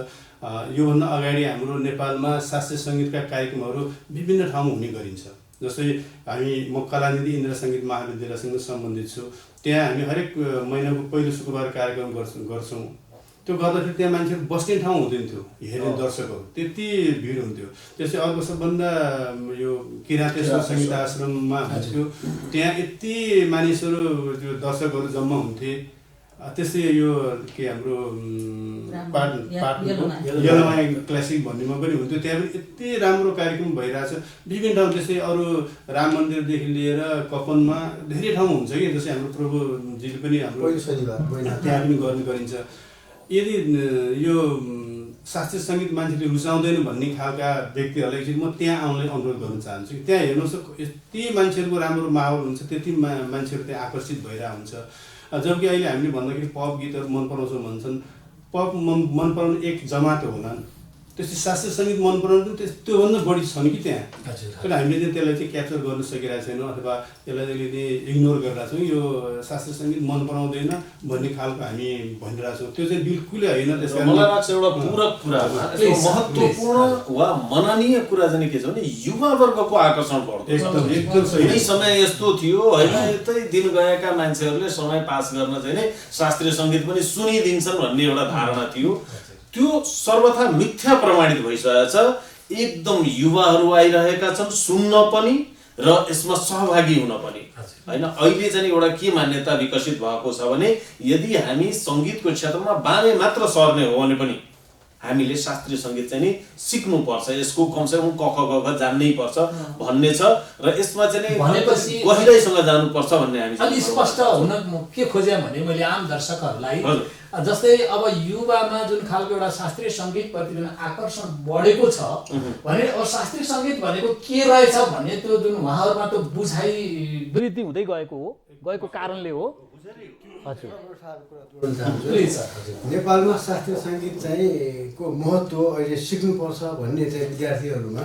योभन्दा अगाडि हाम्रो नेपालमा शास्त्रीय सङ्गीतका कार्यक्रमहरू विभिन्न ठाउँमा हुने गरिन्छ। जस्तै म कलानिधि इन्द्र सङ्गीत महाविद्यालयसँग सम्बन्धित छु। त्यहाँ हामी हरेक महिनाको पहिलो शुक्रबार कार्यक्रम गर्छौँ। त्यो गर्दाखेरि त्यहाँ मान्छेहरू बस्ने ठाउँ हुँदैन थियो, हेर्ने दर्शकहरू त्यति भिड हुन्थ्यो। त्यसै अर्को सबभन्दा यो किराँतेश्वर सङ्गीत आश्रममा हुन्थ्यो, त्यहाँ यति मानिसहरू त्यो दर्शकहरू जम्मा हुन्थे। त्यस्तै यो के हाम्रो यलमाया क्लासिक भन्नेमा पनि हुन्थ्यो, त्यहाँ पनि यति राम्रो कार्यक्रम भइरहेछ विभिन्न ठाउँ। त्यस्तै अरू राम मन्दिरदेखि लिएर कपनमा धेरै ठाउँ हुन्छ कि, जस्तै हाम्रो प्रभुजीले पनि हाम्रो त्यहाँ पनि गर्ने गरिन्छ। यदि यो शास्त्रीय सङ्गीत मान्छेले रुचाउँदैन भन्ने खालका व्यक्तिहरूलाई चाहिँ म त्यहाँ आउनलाई अनुरोध गर्न चाहन्छु कि त्यहाँ हेर्नुहोस् यति मान्छेहरूको राम्रो माहौल हुन्छ, त्यति मान्छेहरू त्यहाँ आकर्षित भइरहेको हुन्छ। जबकि अहिले हामीले भन्दाखेरि पप गीतहरू मन पराउँछौँ भन्छन्, पप मन पराउने एक जमात होलान्, त्यसपछि शास्त्रीय सङ्गीत मन पराउनु त्योभन्दा बढी छन् कि त्यहाँ। हजुर। तर हामीले चाहिँ त्यसलाई चाहिँ क्याप्चर गर्न सकिरहेको छैनौँ अथवा त्यसलाई अलिकति इग्नोर गरिरहेको छौँ। यो शास्त्रीय सङ्गीत मन पराउँदैन भन्ने खालको हामी भनिरहेको छौँ, त्यो चाहिँ बिल्कुलै होइन। त्यस कारण मलाई लाग्छ एउटा पूरक कुरामा महत्त्वपूर्ण वा मननीय कुरा चाहिँ के छ भने युवा वर्गको आकर्षण बढ्दो। एकदम सही। कुनै समय यस्तो थियो होइन, यतै दिन गएका मान्छेहरूले समय पास गर्न चाहिँ नि शास्त्रीय सङ्गीत पनि सुनिदिन्छन् भन्ने एउटा धारणा थियो। त्यो सर्वथा मिथ्या प्रमाणित भइसकेको छ। एकदम युवाहरू आइरहेका छन् सुन्न पनि र यसमा सहभागी हुन पनि होइन। अहिले चाहिँ एउटा के मान्यता विकसित भएको छ भने यदि हामी सङ्गीतको क्षेत्रमा बामे मात्र सर्ने हो भने पनि हामीले शास्त्रीय सङ्गीत चाहिँ नि सिक्नुपर्छ, यसको कमसेकम क ख ग घ जान्नै पर्छ भन्ने छ र यसमा चाहिँ भनेपछि गहिराइसँग जानुपर्छ भन्ने हामी अलि स्पष्ट हुन के खोजे भने मैले आम दर्शकहरूलाई जस्तै अब युवामा जुन खालको एउटा शास्त्रीय सङ्गीतप्रति जुन आकर्षण बढेको छ भने अब शास्त्रीय सङ्गीत भनेको के रहेछ भन्ने त्यो जुन उहाँहरूमा त्यो बुझाइ वृद्धि हुँदै गएको कारणले हो। हजुर प्लिज सर। नेपालमा शास्त्रीय सङ्गीत चाहिँ को महत्त्व अहिले सिक्नुपर्छ भन्ने चाहिँ विद्यार्थीहरूमा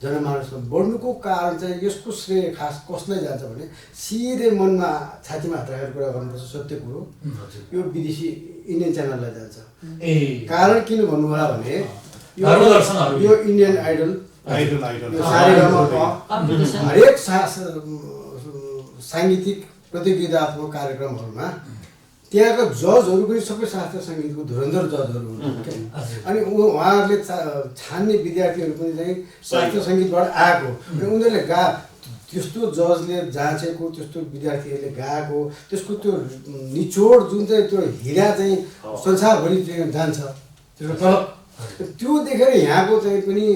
जनमानसमा बढ्नुको कारण चाहिँ यसको श्रेय खास कसलाई जान्छ भने सिधै मनमा छातीमा हात राखेर कुरा गर्नुपर्छ सत्य कुरो, यो विदेशी इन्डियन च्यानललाई जान्छ। कारण किन भन्नुभयो भने यो इन्डियन आइडल हरेक साङ्गीतिक प्रतियोगितात्मक कार्यक्रमहरूमा त्यहाँका जजहरू पनि सबै शास्त्रीय सङ्गीतको धुरन्धर जजहरू हुनुहुन्छ। अनि उहाँहरूले छान्ने विद्यार्थीहरू पनि चाहिँ शास्त्रीय सङ्गीतबाट आएको अनि उनीहरूले त्यस्तो जजले जाँचेको त्यस्तो विद्यार्थीहरूले गाएको त्यसको त्यो निचोड जुन चाहिँ त्यो हिरा चाहिँ संसारभरि जान्छ त्यो देखेर यहाँको चाहिँ पनि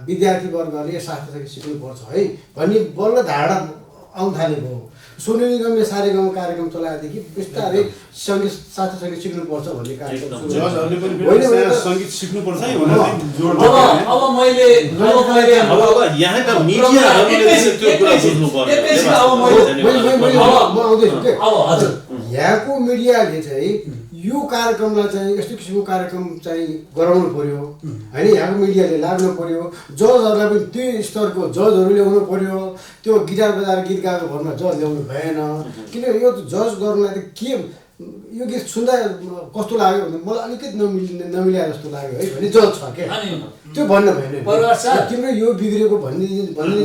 विद्यार्थीवर्गले शास्त्रीय सङ्गीत सिक्नुपर्छ है भन्ने बल्ल धारणा आउन थालेको हो। सोनु निगमले सारेगामा कार्यक्रम चलाएदेखि बिस्तारै सङ्गीत शास्त्रीय सङ्गीत सिक्नुपर्छ भन्ने कार्यक्रम सङ्गीत सिक्नुपर्छ है अब मैले यहाँका मिडियाहरूले त्यो कुरा बुझ्नु पर्यो। यहाँको मिडियाले चाहिँ यो कार्यक्रमलाई चाहिँ यस्तो किसिमको कार्यक्रम चाहिँ गराउनु पर्यो होइन। यहाँको मिडियाले लाग्नु पर्यो, जजहरूलाई पनि त्यही स्तरको जजहरू ल्याउनु पर्यो। त्यो गिटार बजाएर गीत गाएको भरमा जज ल्याउनु भएन, किनभने यो जज गर्नलाई त के यो गीत सुन्दा कस्तो लाग्यो भने मलाई अलिकति नमिल्या जस्तो लाग्यो है भन्ने जज छ क्या, त्यो भन्न भएन। तिम्रो यो बिग्रेको भन्ने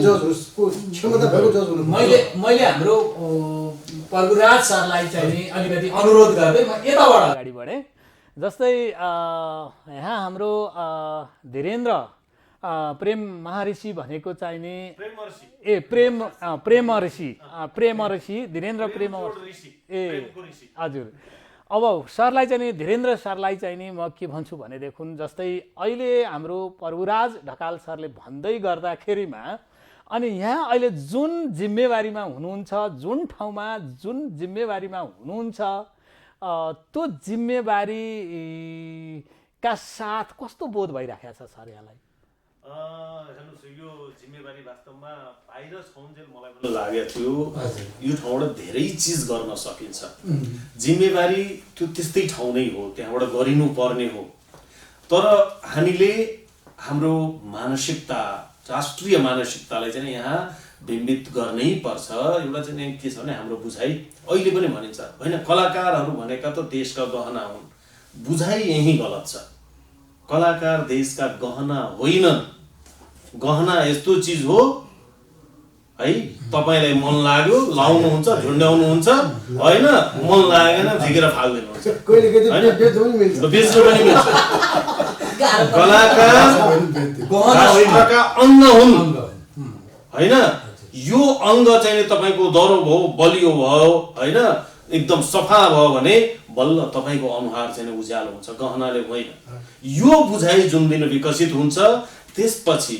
जजहरूको क्षमता भएको जज हुनु। मैले हाम्रो प्रभुराज सरलाई चाहिँ अलिकति अनुरोध गर्दै म यताबाट अगाडि बढेँ। जस्तै यहाँ हाम्रो धीरेन्द्र प्रेम महर्षि भनेको चाहिँ नि प्रेम ऋषि धीरेन्द्र प्रेम हजुर। अब सरलाई चाहिँ नि धीरेन्द्र सरलाई चाहिँ नि म के भन्छु भनेदेखि जस्तै अहिले हाम्रो प्रभुराज ढकाल सरले भन्दै गर्दाखेरिमा अनि यहाँ अहिले जुन जिम्मेवारीमा हुनुहुन्छ, जुन ठाउँमा जुन जिम्मेवारीमा हुनुहुन्छ त्यो जिम्मेवारीका साथ कस्तो बोध भइराखेको छ सर यहाँलाई? हेर्नुहोस् यो जिम्मेवारी वास्तवमा बाहिर छौन्जेल मलाई पनि लागेको थियो यो ठाउँबाट धेरै चिज गर्न सकिन्छ। जिम्मेवारी त्यो त्यस्तै ठाउँ नै हो, त्यहाँबाट गरिनु पर्ने हो। तर हामीले हाम्रो मानसिकता राष्ट्रिय मानसिकतालाई चाहिँ यहाँ बिम्बित गर्नै पर्छ। एउटा चाहिँ के छ भने हाम्रो बुझाइ अहिले पनि भनिन्छ होइन कलाकारहरू भनेका त देशका गहना हुन्, बुझाइ यही गलत छ। कलाकार देशका गहना होइनन्, गहना यस्तो चिज हो है तपाईँलाई मन लाग्यो लाउनुहुन्छ झुन्ड्याउनुहुन्छ होइन, मन लागेन झिकेर फाल्दिनुहुन्छ, बेच्नु पनि मिल्छ। कलाकार राष्ट्रका अङ्ग हुन् होइन। यो अङ्ग चाहिँ तपाईँको दह्रो भयो, बलियो भयो होइन, एकदम सफा भयो भने बल्ल तपाईँको अनुहार चाहिँ उज्यालो हुन्छ, गहनाले होइन। यो बुझाइ जुन दिन विकसित हुन्छ त्यसपछि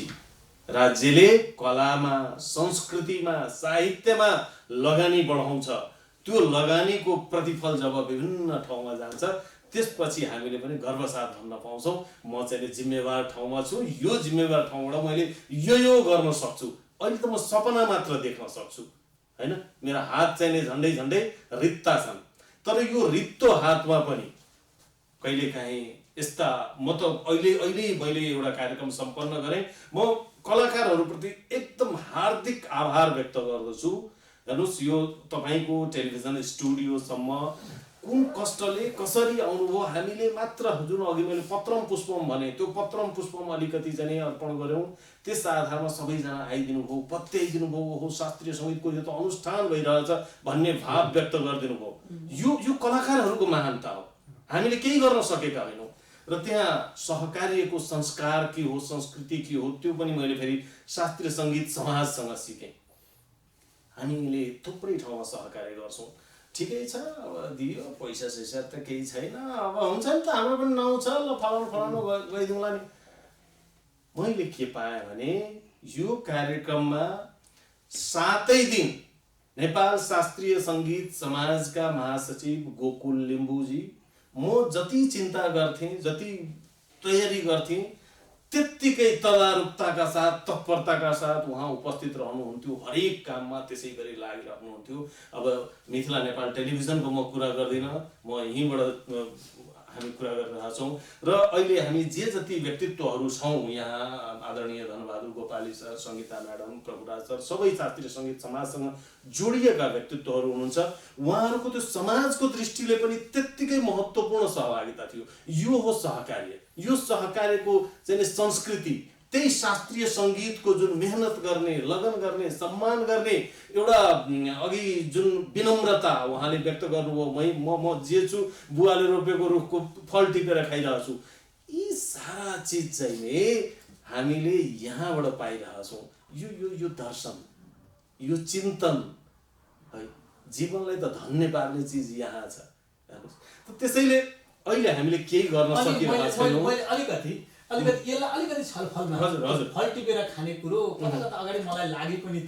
राज्यले कलामा, संस्कृतिमा, साहित्यमा लगानी बढाउँछ। त्यो लगानीको प्रतिफल जब विभिन्न ठाउँमा जान्छ त्यसपछि हामीले पनि गर्वसाथ भन्न पाउँछौँ म चाहिँ जिम्मेवार ठाउँमा छु, यो जिम्मेवार ठाउँबाट मैले यो गर्न सक्छु। अहिले त म सपना मात्र देख्न सक्छु होइन, मेरो हात चाहिँ झन्डै झन्डै रित्ता छन्। तर यो रित्तो हातमा पनि कहिलेकाहीँ यस्ता म त अहिले मैले एउटा कार्यक्रम सम्पन्न गरेँ। म कलाकारहरूप्रति एकदम हार्दिक आभार व्यक्त गर्दछु। हेर्नुहोस्, यो तपाईँको टेलिभिजन स्टुडियोसम्म कुन कष्टले कसरी आउनुभयो। हामीले मात्र जुन अघि मैले पत्रम पुष्पम भने, त्यो पत्रम पुष्पम अलिकति चाहिँ अर्पण गऱ्यौँ, त्यस आधारमा सबैजना आइदिनु भयो, पत्याइदिनु भयो, ओहो शास्त्रीय सङ्गीतको यो त अनुष्ठान भइरहेछ भन्ने भाव व्यक्त गरिदिनु भयो। यो कलाकारहरूको महानता हो। हामीले केही गर्न सकेका होइनौँ। र त्यहाँ सहकार्यको संस्कार के हो, संस्कृति के हो, त्यो पनि मैले फेरि शास्त्रीय सङ्गीत समाजसँग सिकेँ। हामीले थुप्रै ठाउँमा सहकार्य गर्छौँ। ठिकै छ, अब दियो पैसा सैसा त केही छैन, अब हुन्छ नि त, हाम्रो पनि नाउँ छ, ल फलानु गइदिउँला नि। मैले के पाएँ भने यो कार्यक्रममा 7 दिन नेपाल शास्त्रीय सङ्गीत समाजका महासचिव गोकुल लिम्बूजी, म जति चिन्ता गर्थेँ, जति तयारी गर्थेँ, त्यत्तिकै तदारुकताका साथ, तत्परताका साथ उहाँ उपस्थित रहनुहुन्थ्यो। हरेक काममा त्यसै गरी लागिरहनुहुन्थ्यो। अब मिथिला नेपाल टेलिभिजनको म कुरा गर्दिनँ, म यहीँबाट हामी कुरा गरिरहेका छौँ। र अहिले हामी जे जति व्यक्तित्वहरू छौँ यहाँ, आदरणीय Dhanbahadur Gopali sir, Sangeeta madam, Prabhuraj sir, सबै शास्त्रीय सङ्गीत समाजसँग जोडिएका व्यक्तित्वहरू हुनुहुन्छ। उहाँहरूको त्यो समाजको दृष्टिले पनि त्यत्तिकै महत्त्वपूर्ण सहभागिता थियो। यो हो सहकार्य। यो सहकार्यको चाहिँ संस्कृति, त्यही शास्त्रीय सङ्गीतको जुन मेहनत गर्ने, लगन गर्ने, सम्मान गर्ने एउटा अघि जुन विनम्रता उहाँले व्यक्त गर्नुभयो, म जे छु बुवाले रोपेको रुखको फल टिपेर खाइरहेको छु, यी सारा चिज चाहिँ नि हामीले यहाँबाट पाइरहेछौँ। यो दर्शन, यो चिन्तन है, जीवनलाई त धन्य पार्ने चिज यहाँ छ। त्यसैले अहिले हामीले केही गर्न सकिरहेका छैनौँ। अलिकति यसलाई अलिकति छलफलमा फल टिपेर खाने कुरो कता कता अगाडि मलाई लागेको पनि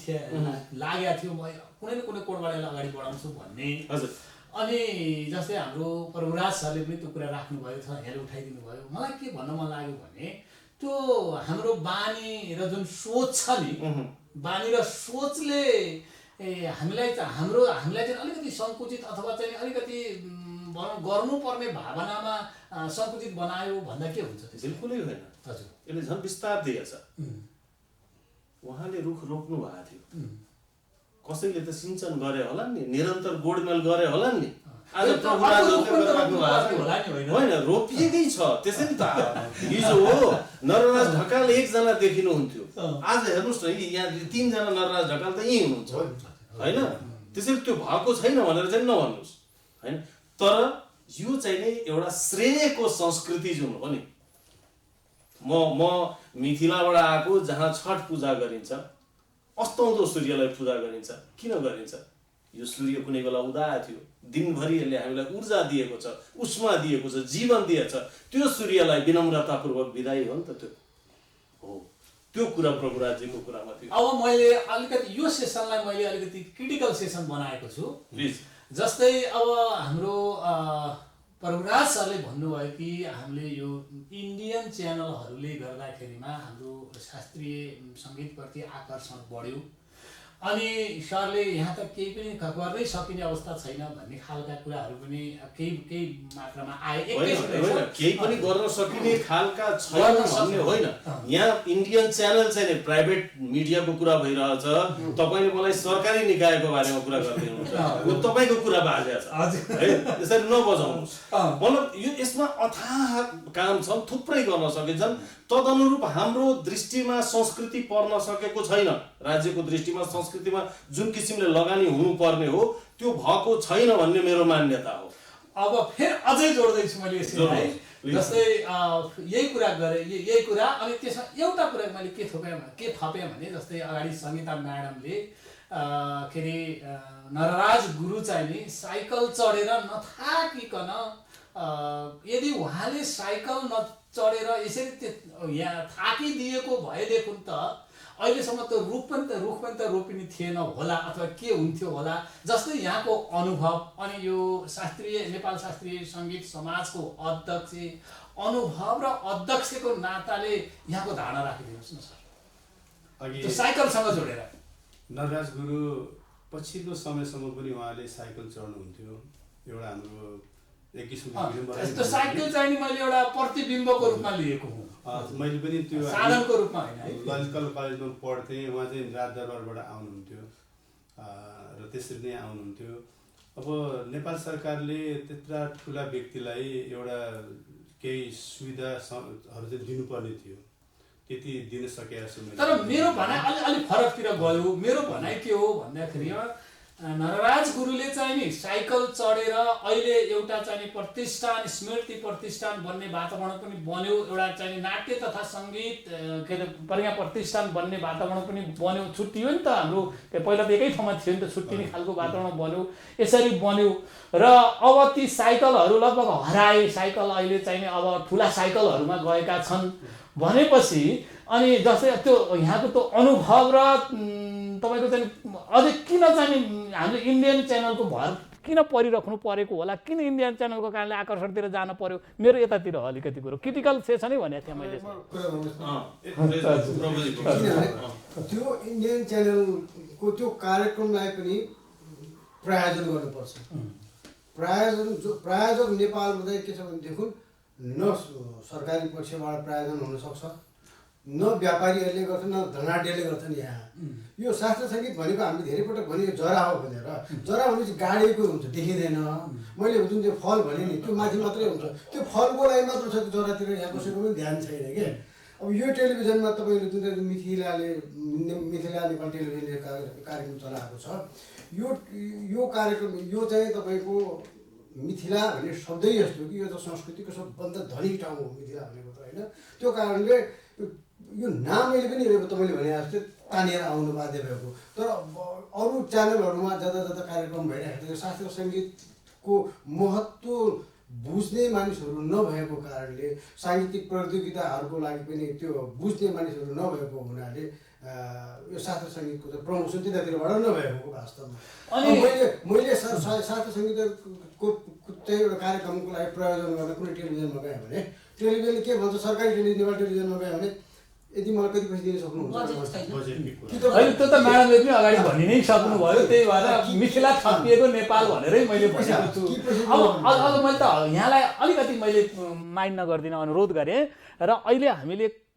लागेको थियो। म कुनै न कुनै कोडबाट यसलाई अगाडि बढाउँछु भन्ने। अनि जस्तै हाम्रो प्रभुराज सरले पनि त्यो कुरा राख्नुभयो, हेर उठाइदिनु भयो। मलाई के भन्न मन लाग्यो भने त्यो हाम्रो बानी र जुन सोच छ नि, बानी र सोचले हामीलाई चाहिँ अलिकति सङ्कुचित अथवा चाहिँ अलिकति गर्नुपर्ने भावनामा सङ्कुचित बनायो भन्दा के हुन्छ? बिल्कुलै होइन। हजुर, यसले झन् विस्तार दिएछ। उहाँले रुख रोप्नु भएको थियो, कसैले त सिंचन गरे होला नि, निरन्तर गोडमेल गरे होला नि। आज होइन, रोपिएकै छ। त्यसै नि त हिजो हो नरराज ढकाल एकजना देखिनुहुन्थ्यो, आज हेर्नुहोस् न यहाँ 3 जना नरराज ढकाल त यहीँ हुनुहुन्छ होइन। त्यसैले त्यो भएको छैन भनेर चाहिँ नभन्नुहोस् होइन। तर यो चाहिँ नै एउटा श्रेयको संस्कृति जुन हो नि, म मिथिलाबाट आएको, जहाँ छठ पूजा गरिन्छ, अस्ताउँदो सूर्यलाई पूजा गरिन्छ। किन गरिन्छ? यो सूर्य कुनै बेला उदाएको थियो, दिनभरि यसले हामीलाई ऊर्जा दिएको छ, उष्मा दिएको छ, जीवन दिएछ। त्यो सूर्यलाई विनम्रतापूर्वक बिदाई हो नि त। त्यो हो, त्यो कुरा प्रभुराजीको कुरामा थियो। अब मैले अलिकति यो सेसनलाई मैले अलिकति क्रिटिकल सेसन बनाएको छु। प्लिज। जस्तै अब हाम्रो प्रभुराज सरले भन्नुभयो कि हामीले यो इन्डियन च्यानलहरूले गर्दाखेरिमा हाम्रो शास्त्रीय सङ्गीतप्रति आकर्षण बढ्यो। अनि सरले यहाँ त केही पनि गर्नै सकिने अवस्था छैन भन्ने खालका कुराहरू पनि केही मात्रामा आए। केही पनि गर्न सकिने खालका छैन भन्ने होइन। यहाँ इन्डियन च्यानल चाहिँ प्राइभेट मिडियाको कुरा भइरहेछ। तपाईँले मलाई सरकारी निकायको बारेमा कुरा गर्दै हुनुहुन्छ, तपाईँको कुरा बाजेको छ है, यसरी नबजाउनुहोस्। मतलब यो यसमा अथाह काम छ, थुप्रै गर्न सकिन्छन्। तदनुरूप हाम्रो दृष्टिमा संस्कृति पर्न सकेको छैन। राज्यको दृष्टिमा संस्कृतिमा जुन किसिमले लगानी हुनुपर्ने हो त्यो भएको छैन भन्ने मेरो मान्यता हो। अब फेरि अझै जोड्दैछु मैले यसलाई। जस्तै यही कुरा गरेँ, यही कुरा। अनि त्यसमा एउटा कुरा मैले के थपेँ भने जस्तै अगाडि सङ्गीता म्याडमले के अरे नरराज गुरु चाहिँ नि साइकल चढेर नथाकिकन, यदि उहाँले साइकल नचढेर यसरी यहाँ थाकिदिएको भएदेखि त अहिलेसम्म त रुख पनि त रोपिने थिएन होला अथवा के हुन्थ्यो होला। जस्तै यहाँको अनुभव अनि यो नेपाल शास्त्रीय सङ्गीत समाजको अध्यक्ष अनुभव र अध्यक्षको नाताले यहाँको धारणा राखिदिनुहोस् न सर, त्यो साइकलसँग जोडेर। नरराज गुरु पछिल्लो समयसम्म पनि उहाँले साइकल चढ्नुहुन्थ्यो। एउटा हाम्रो एक किसिमको त्यो साइकल चाहिँ नि मैले एउटा प्रतिबिम्बको रूपमा लिएको हुँ, मैले पनि त्यो साधनको रूपमा होइन है। ललित कला कलेजमा पढ्थेँ, उहाँ चाहिँ राजदरबारबाट आउनुहुन्थ्यो र त्यसरी नै आउनुहुन्थ्यो। अब नेपाल सरकारले त्यत्रा ठुला व्यक्तिलाई एउटा केही सुविधाहरू चाहिँ दिनुपर्ने थियो, त्यति दिन सकेको छु मैले। तर मेरो भनाइ अलि फरकतिर गयो। मेरो भनाइ के हो भन्दाखेरि नरराज गुरुले चाहिँ नि साइकल चढेर अहिले एउटा चाहिँ नि प्रतिष्ठान, स्मृति प्रतिष्ठान बन्ने वातावरण पनि बन्यो, एउटा चाहिँ नि नाट्य तथा सङ्गीत के अरे प्रज्ञा प्रतिष्ठान बन्ने वातावरण पनि बन्यो। छुट्टियो नि त हाम्रो, पहिला त एकै ठाउँमा थियो नि त, छुट्टिने खालको वातावरण बन्यो। यसरी बन्यो र अब ती साइकलहरू लगभग हराए। साइकल अहिले चाहिँ नि अब ठुला साइकलहरूमा गएका छन् भनेपछि अनि जस्तै त्यो यहाँको त्यो अनुभव र तपाईँको चाहिँ अझै किन चाहिँ हामीले इन्डियन च्यानलको भर किन परिराख्नु परेको होला, किन इन्डियन च्यानलको कारणले आकर्षणतिर जान पर्यो? मेरो यतातिर अलिकति कुरो क्रिटिकल सेसनै भनेको थिएँ मैले। त्यो इन्डियन च्यानलको त्यो कार्यक्रमलाई पनि प्रायोजन गर्नुपर्छ। प्रायोजक नेपालमा चाहिँ के छ भनेदेखि न सरकारी पक्षबाट प्रायोजन हुनसक्छ, न व्यापारीहरूले गर्छन्, न धनाढ्यले गर्छन्। यहाँ यो शास्त्रीय सङ्गीत भनेको हामीले धेरै पटक भनेको जरा हो भनेर, जरा भनेपछि गाडेको हुन्छ, देखिँदैन। मैले जुन चाहिँ फल भने नि त्यो माथि मात्रै हुन्छ, त्यो फलको लागि मात्र छ त्यो जरातिर, यहाँ कसैको पनि ध्यान छैन क्या। अब यो टेलिभिजनमा तपाईँले जुन चाहिँ मिथिला नेपाल टेलिभिजनले कार्यक्रम चलाएको छ, यो कार्यक्रम यो चाहिँ तपाईँको मिथिला भन्ने शब्दै यस्तो कि यो त संस्कृतिको सबभन्दा धनी ठाउँ हो मिथिला भनेको त होइन। त्यो कारणले यो नाम मैले पनि तपाईँले भने जस्तै तानेर आउनु बाध्य भएको। तर अरू च्यानलहरूमा जता जता कार्यक्रम भइरहेको थियो, शास्त्रीय सङ्गीतको महत्त्व बुझ्ने मानिसहरू नभएको कारणले, साङ्गीतिक प्रतियोगिताहरूको लागि पनि त्यो बुझ्ने मानिसहरू नभएको हुनाले यो शास्त्रीय सङ्गीतको चाहिँ प्रमोसन त्यतातिरबाट नभएको वास्तवमा। अनि मैले शास्त्रीय सङ्गीतको चाहिँ एउटा कार्यक्रमको लागि प्रयोजन गर्न कुनै टेलिभिजनमा गएँ भने टेलिभिजनले के भन्छ, सरकारी टेलिभिजन नेपाल टेलिभिजनमा गएँ भने यदि मलाई कति पैसा दिन सक्नुहुन्छ? होइन, त्यो त म्याडमले पनि अगाडि भनि नै सक्नुभयो। त्यही भएर मिथिला थपिएको नेपाल भनेरै मैले भनेको छु। अब मैले त यहाँलाई अलिकति मैले माइन्ड नगरिदिन अनुरोध गरेँ। र अहिले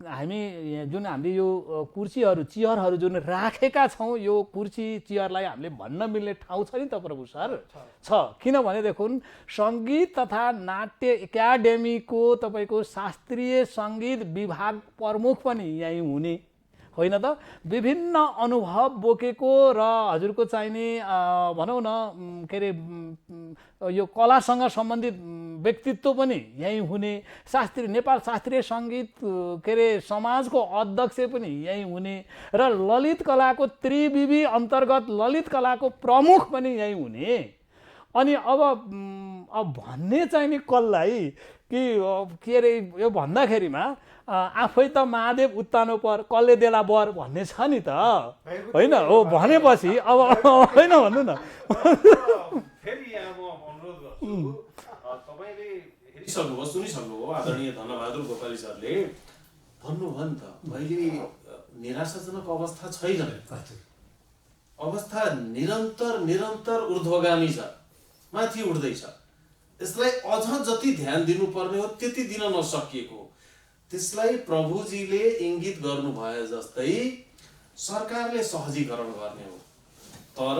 हामी जुन हामीले यो कुर्सीहरू चियरहरू जुन राखेका छौँ, यो कुर्सी चियरलाई हामीले भन्न मिल्ने ठाउँ छ नि त प्रभु सर? छ। किनभनेदेखि सङ्गीत तथा नाट्य एकाडेमीको तपाईँको शास्त्रीय सङ्गीत विभाग प्रमुख पनि यहीँ हुने होइन त? विभिन्न अनुभव बोकेको र हजुरको चाहिने भनौँ न के अरे यो कलासँग सम्बन्धित व्यक्तित्व पनि यहीँ हुने, नेपाल शास्त्रीय सङ्गीत के अरे समाजको अध्यक्ष पनि यहीँ हुने र ललित कलाको त्रिविधि अन्तर्गत ललित कलाको प्रमुख पनि यहीँ हुने। अनि अब भन्ने चाहिँ नि कसलाई कि के अरे यो भन्दाखेरिमा आफै त महादेव उत्तानो पर कसले देला बर भन्ने छ नि त होइन? हो भनेपछि अब होइन भन्नु न। फेरि यहाँ म अनुरोध गर्छु, तपाईँले हेरिसक्नुभयो, सुनिसक्नुभयो आदरणीय धनबहादुर गोपाली सरले भन्नुभयो नि त, अहिले निराशाजनक अवस्था छैन, अवस्था निरन्तर ऊर्ध्वगामी छ, माथि उठ्दैछ। यसलाई अझ जति ध्यान दिनुपर्ने हो त्यति दिन नसकिएको, त्यसलाई प्रभुजीले इङ्गित गर्नु भए जस्तै सरकारले सहजीकरण गर्ने हो। तर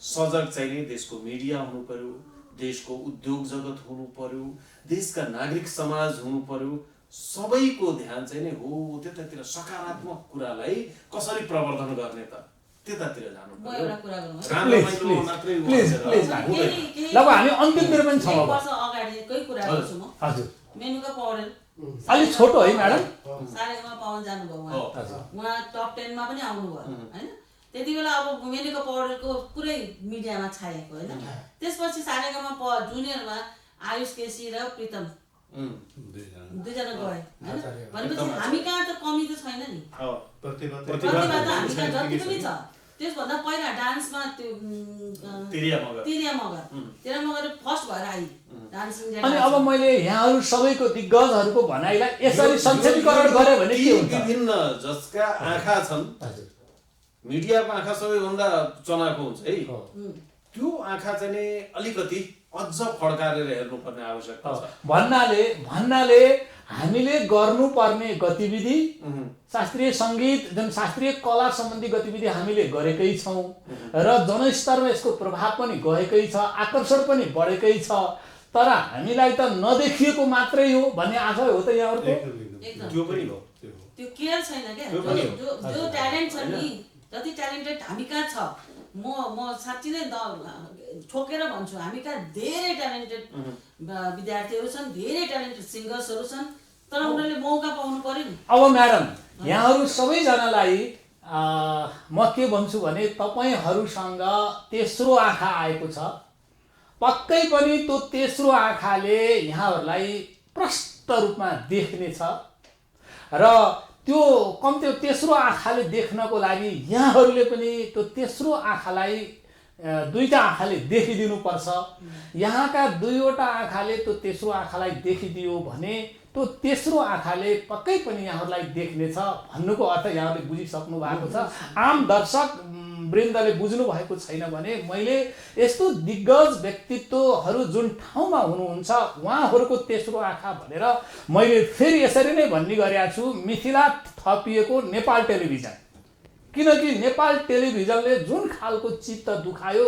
सजग चाहिँ देशको मिडिया हुनु पर्यो, देशको उद्योग जगत हुनु पर्यो, देशका नागरिक समाज हुनु पर्यो। सबैको ध्यान चाहिँ नि हो त्यतातिर, सकारात्मक कुरालाई कसरी प्रवर्धन गर्ने त त्यतातिर जानु पर्यो। अब हामी अन्तिमतिर पनि छौँ। अगाडिकै कुरा गर्छु म। हजुर, मेनुका पौडेल अलिक छोटो है म्याडम? सारेगामा पावन जानुभयो उहाँ टप 10 मा पनि आउनुभयो होइन। त्यति बेला अब मेनुका पौडेलको पुरै मिडियामा छाएको होइन। त्यसपछि सारेगामा जुनियरमा आयुष केसी र प्रितम दुईजना गए होइन। भनेपछि हामी कहाँ त कमी त छैन नि, प्रतिभा त हामी कहाँ जति पनि छ। त्यसभन्दा पहिला डान्समा त्यो तिरिया मगर फर्स्ट भएर आई डान्सिङ। अनि अब मैले यहाँहरू सबैको दिग्गजहरूको भनाइलाई यसरी संक्षेपीकरण गरे भने के हुन्छ? विभिन्न जसका आँखा छन्, मिडियाको आँखा सबैभन्दा चनाको हुन्छ है, त्यो आँखा चाहिँ नि अलिकति अझ फड्कारेर हेर्नुपर्ने आवश्यकता छ। भन्नाले हामीले गर्नुपर्ने गतिविधि शास्त्रीय सङ्गीत जुन शास्त्रीय कला सम्बन्धी गतिविधि हामीले गरेकै छौँ र जनस्तरमा यसको प्रभाव पनि गएकै छ, आकर्षण पनि बढेकै छ, तर हामीलाई त नदेखिएको मात्रै हो भन्ने आशय हो त यहाँहरूको? एकदम त्यो पनि हो। त्यो केयर छैन क्या। जो ट्यालेन्ट छ नि, जति ट्यालेन्टेड हामी कहाँ छ, म साँच्ची नै ठोकेर भन्छु, हामी कहाँ धेरै ट्यालेन्टेड विद्यार्थीहरू छन्, धेरै ट्यालेन्टेड सिङ्गर्सहरू छन्, तर उनीहरूले मौका पाउनु पर्यो नि। अब म्याडम, यहाँहरू सबैजनालाई म के भन्छु भने तपाईँहरूसँग तेस्रो आँखा आएको छ। पक्कै पनि त्यो तेस्रो आँखाले यहाँहरूलाई प्रष्ट रूपमा देख्नेछ र त्यो तेस्रो आँखाले देख्नको लागि यहाँहरूले पनि त्यो तेस्रो आँखालाई दुईटा आँखाले देखिदिनुपर्छ। यहाँका दुईवटा आँखाले त्यो तेस्रो आँखालाई देखिदियो भने त्यो तेस्रो आँखाले पक्कै पनि यहाँहरूलाई देख्नेछ भन्नुको अर्थ यहाँहरूले बुझिसक्नु भएको छ। आम दर्शक वृन्दले बुझ्नु भएको छैन भने मैले यस्तो दिग्गज व्यक्तित्वहरू जुन ठाउँमा हुनुहुन्छ उहाँहरूको तेस्रो आँखा भनेर मैले फेरि यसरी नै भन्ने गरेको छु, मिथिला थपिएको नेपाल टेलिभिजन। किनकि नेपाल टेलिभिजनले जुन खालको चित्त दुखायो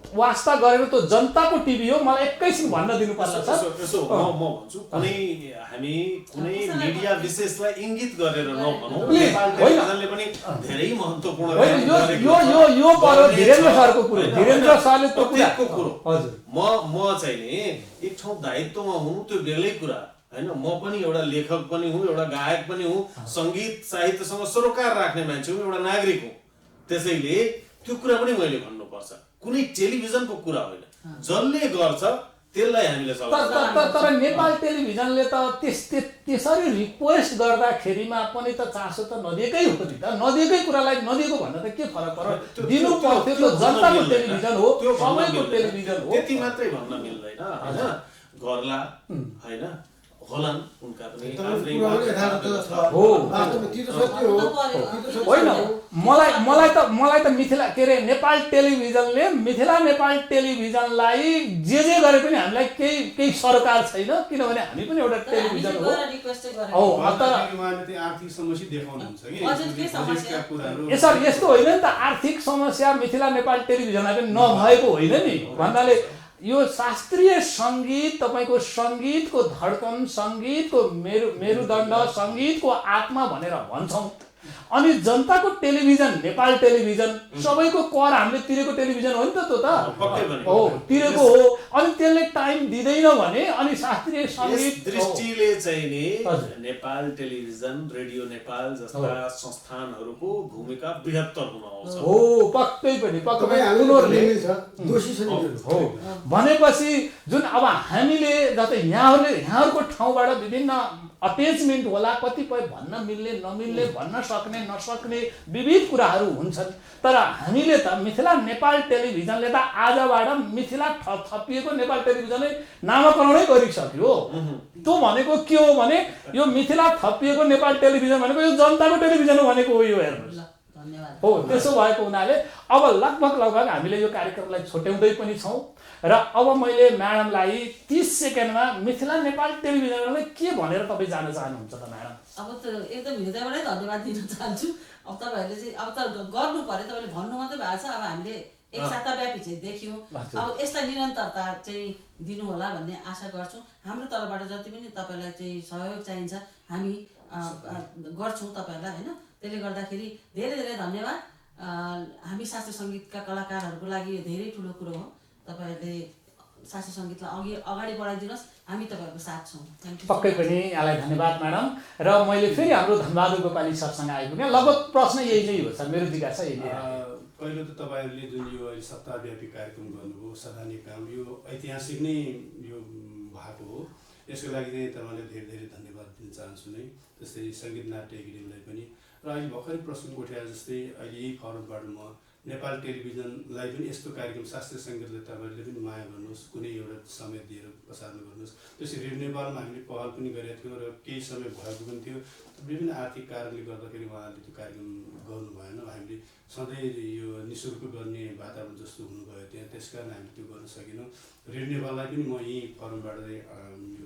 वास्ता गरेर त्यो जनताको टिभी हो, मलाई एकैछिन भन्न दिनु पर्छ। यसो म भन्छु, हामी कुनै मिडिया विशेषलाई इङ्गित गरेर नभनौँ, नेपाल टेलिभिजनले पनि धेरै महत्त्वपूर्ण यो पर्यो धीरेन्द्र सरको कुरो, धीरेन्द्र सरले त्यो कुरो। हजुर, म चाहिँ नि एक ठाउँ दायित्वमा हुनु त्यो बेग्लै कुरा होइन। म पनि एउटा लेखक पनि हुँ, एउटा गायक पनि हुँ, सङ्गीत साहित्यसँग सरोकार राख्ने मान्छे हुँ, एउटा नागरिक हुँ। त्यसैले त्यो कुरा पनि मैले भन्नुपर्छ, कुनै टेलिभिजनको कुरा होइन, जसले गर्छ त्यसलाई हामीले तर नेपाल टेलिभिजनले त त्यसरी रिक्वेस्ट गर्दाखेरिमा पनि त चासो त नदिएकै हो नि त। नदिएकै कुरालाई नदिएको भन्दा त के फरक पर्यो? दिनु पर्थ्यो, त्यो जनताको टेलिभिजन हो, सबैको टेलिभिजन हो। त्यति मात्रै भन्न मिल्दैन होइन। गर्ला होइन, होलान् उनका पनि होइन। मलाई त मिथिला के अरे नेपाल टेलिभिजनले नेपाल टेलिभिजनलाई जे गरे पनि हामीलाई केही सरकार छैन, किनभने हामी पनि एउटा टेलिभिजन हो। आर्थिक समस्या देखाउनुहुन्छ कि यस्तो होइन नि त। आर्थिक समस्या मिथिला नेपाल टेलिभिजनलाई पनि नभएको होइन नि। भन्नाले यो शास्त्रीय सङ्गीत तपाईँको सङ्गीतको धड्कन, सङ्गीतको मेरुदण्ड, सङ्गीतको आत्मा भनेर भन्छौँ। अनि जनताको टेलिभिजन नेपाल टेलिभिजन सबैको कर हामीले तिरेको टेलिभिजन हो नि त। त्यो त हो तिरेको हो। अनि त्यसले टाइम दिँदैन भने अनि शास्त्रीय सङ्गीत दृष्टिले चाहिँ नि नेपाल टेलिभिजन, रेडियो नेपाल जस्ता संस्थानहरूको भूमिका बृहत्तर हुन आउँछ। हो पक्कै पनि हो। भनेपछि जुन अब हामीले जस्तै यहाँहरूको ठाउँबाट विभिन्न अट्याचमेन्ट होला, कतिपय भन्न मिल्ने नमिल्ने, भन्न सक्ने नसक्ने विविध कुराहरू हुन्छन्। तर हामीले त मिथिला नेपाल टेलिभिजनले त आजबाट मिथिला थपिएको नेपाल टेलिभिजनले नामाकरणै गरिसक्यो। त्यो भनेको के हो भने यो मिथिला थपिएको नेपाल टेलिभिजन भनेको यो जनताको टेलिभिजन हो भनेको हो यो। हेर्नुहोस् हो, त्यसो भएको हुनाले अब लगभग हामीले यो कार्यक्रमलाई छुट्याउँदै पनि छौँ र अब मैले म्याडमलाई 30 सेकेन्डमा मिथिला नेपाल टेलिभिजनलाई के भनेर तपाईँ जान चाहनुहुन्छ त म्याडम? अब त एकदम हृदयबाटै धन्यवाद दिन चाहन्छु। अब तपाईँहरूले चाहिँ अब त गर्नु पर्यो, तपाईँले भन्नु मात्रै भएको छ। अब हामीले एक साताव्यापी चाहिँ देख्यौँ। अब यसलाई निरन्तरता चाहिँ दिनु होला भन्ने आशा गर्छौँ। हाम्रो तर्फबाट जति पनि तपाईँलाई चाहिँ सहयोग चाहिन्छ हामी गर्छौँ तपाईँहरूलाई होइन। त्यसले गर्दाखेरि धेरै धेरै धन्यवाद। हामी शास्त्रीय सङ्गीतका कलाकारहरूको लागि यो धेरै ठुलो कुरो हो। तपाईँहरूले शास्त्रीय सङ्गीतलाई अगाडि बढाइदिनुहोस्, हामी तपाईँहरूको साथ छौँ। पक्कै पनि यहाँलाई धन्यवाद म्याडम। र मैले फेरि हाम्रो धनबहादुर गोपाली सरसँग आइपुगेँ। लगभग प्रश्न यही नै हो सर, मेरो जिज्ञासा यही नै। पहिलो त तपाईँहरूले जुन यो अहिले सप्ताहव्यापी कार्यक्रम गर्नुभयो, सराहनीय काम, यो ऐतिहासिक नै यो भएको हो। यसको लागि चाहिँ तपाईँलाई धेरै धेरै धन्यवाद दिन चाहन्छु नै। जस्तै सङ्गीत नाट्य एकाडेमीलाई पनि। र अहिले भर्खरै प्रश्न उठाए जस्तै अहिले यही फरमबाट म नेपाल टेलिभिजनलाई पनि यस्तो कार्यक्रम शास्त्रीय सङ्गीतलाई तपाईँहरूले पनि माया गर्नुहोस्, कुनै एउटा समय दिएर प्रसारण गर्नुहोस्। त्यसरी रेडियो नेपालमा हामीले पहल पनि गरेका थियौँ र केही समय भएको पनि थियो। विभिन्न आर्थिक कारणले गर्दाखेरि उहाँहरूले त्यो कार्यक्रम गर्नु भएन। हामीले सधैँ यो निःशुल्क गर्ने वातावरण जस्तो हुनुभयो त्यहाँ, त्यस कारण हामीले त्यो गर्न सकेनौँ। रेडियो नेपाललाई पनि म यही फोरमबाट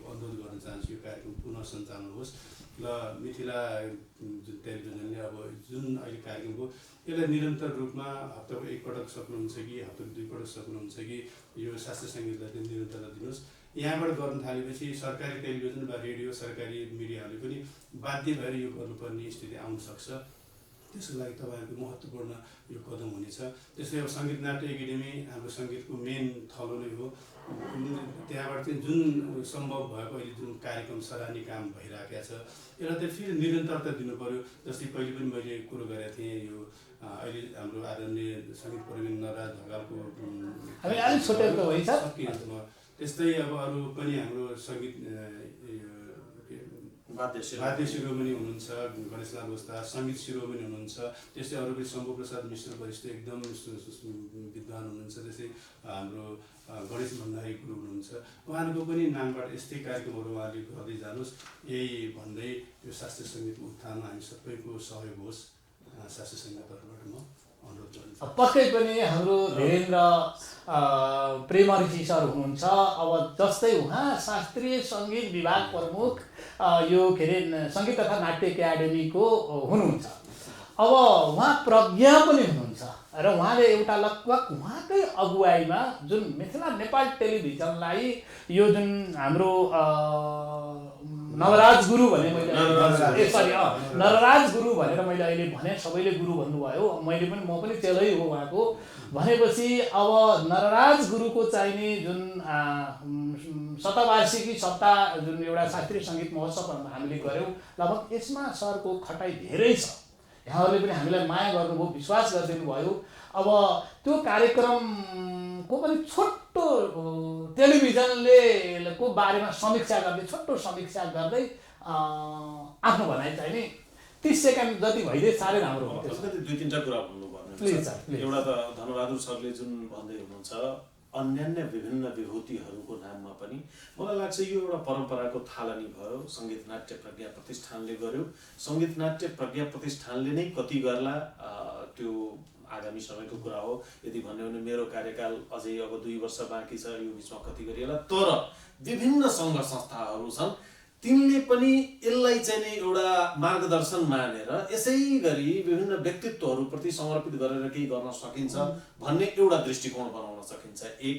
अनुरोध गर्न चाहन्छु यो कार्यक्रम पुनः सञ्चालन होस् र मिथिला जुन टेलिभिजनले अब जुन अहिले कार्यक्रम हो यसलाई निरन्तर रूपमा हप्ताको एकपटक सक्नुहुन्छ कि हप्ताको 2 पटक सक्नुहुन्छ कि यो शास्त्रीय सङ्गीतलाई चाहिँ निरन्तरता दिनुहोस्। यहाँबाट गर्न थालेपछि सरकारी टेलिभिजन वा रेडियो सरकारी मिडियाहरूले पनि बाध्य भएर यो गर्नुपर्ने स्थिति आउन सक्छ। त्यसको लागि तपाईँहरूको महत्त्वपूर्ण यो कदम हुनेछ। त्यसले अब सङ्गीत नाट्य एकाडेमी हाम्रो सङ्गीतको मेन थलो नै हो। त्यहाँबाट चाहिँ जुन सम्भव भएको अहिले जुन कार्यक्रम सराहनीय काम भइरहेको छ यसलाई चाहिँ फेरि निरन्तरता दिनु पऱ्यो। जस्तै पहिले पनि मैले कुरो गरेको थिएँ, यो अहिले हाम्रो आदरणीय सङ्गीत प्रेमी नरराज ढकालको त्यस्तै अब अरू पनि हाम्रो सङ्गीत वाद्य शिरोमणि हुनुहुन्छ, गणेशलाल ओस्ता सङ्गीत शिरोमणि हुनुहुन्छ। त्यस्तै अरू पनि शम्भु प्रसाद मिश्र वरिष्ठ एकदम विद्वान हुनुहुन्छ। त्यस्तै हाम्रो गणेश भण्डारी गुरु हुनुहुन्छ। उहाँहरूको पनि नामबाट यस्तै कार्यक्रमहरू उहाँले गर्दै जानुहोस्। यही भन्दै यो शास्त्रीय सङ्गीतको उत्थानमा हामी सबैको सहयोग होस्। शास्त्रीय सङ्गीततर्फबाट म अनुरोध गर्छु। पक्कै पनि हाम्रो धीरेन्द्र प्रेमर्जी सर हुनुहुन्छ। अब जस्तै उहाँ शास्त्रीय सङ्गीत विभाग प्रमुख यो के अरे सङ्गीत तथा नाट्य एकाडेमीको हुनुहुन्छ। अब उहाँ प्रज्ञा पनि हुनुहुन्छ र उहाँले एउटा लगभग उहाँकै अगुवाईमा जुन मिथिला नेपाल टेलिभिजनलाई यो जुन हाम्रो नवराज गुरु भने मैले नरराज गुरु भनेर मैले अहिले भने, सबैले गुरु भन्नुभयो, मैले पनि म पनि चेलै हो उहाँको भनेपछि अब नरराज गुरुको चाहिने जुन शतवार्षिकी सप्ताह जुन एउटा शास्त्रीय सङ्गीत महोत्सव हामीले गऱ्यौँ लगभग यसमा सरको खटाइ धेरै छ। यहाँहरूले पनि हामीलाई माया गर्नुभयो, विश्वास गरिदिनु भयो। अब त्यो कार्यक्रमको पनि छोटो टेलिभिजनले को बारेमा समीक्षा गर्दै छोटो समीक्षा गर्दै आफ्नो भनाइ चाहिँ नि 30 सेकेन्ड जति भइदिए साह्रै राम्रो हुन्थ्यो। 2-3टा कुरा भन्नुपर्ने हुन्छ। एउटा त धनबहादुर सरले जुन भन्दै हुनुहुन्छ अन्यान्य विभिन्न विभूतिहरूको नाममा पनि मलाई लाग्छ यो एउटा परम्पराको थालनी भयो। सङ्गीत नाट्य प्रज्ञा प्रतिष्ठानले गर्यो। सङ्गीत नाट्य प्रज्ञा प्रतिष्ठानले नै कति गर्ला त्यो आगामी समयको कुरा हो। यदि भन्यो भने मेरो कार्यकाल अझै अब 2 वर्ष बाँकी छ, यो बिचमा कति गरिएला। तर विभिन्न सङ्घ संस्थाहरू छन्, तिनले पनि यसलाई चाहिँ नि एउटा मार्गदर्शन मानेर यसै गरी विभिन्न व्यक्तित्वहरूप्रति समर्पित गरेर केही गर्न सकिन्छ भन्ने एउटा दृष्टिकोण बनाउन सकिन्छ। एक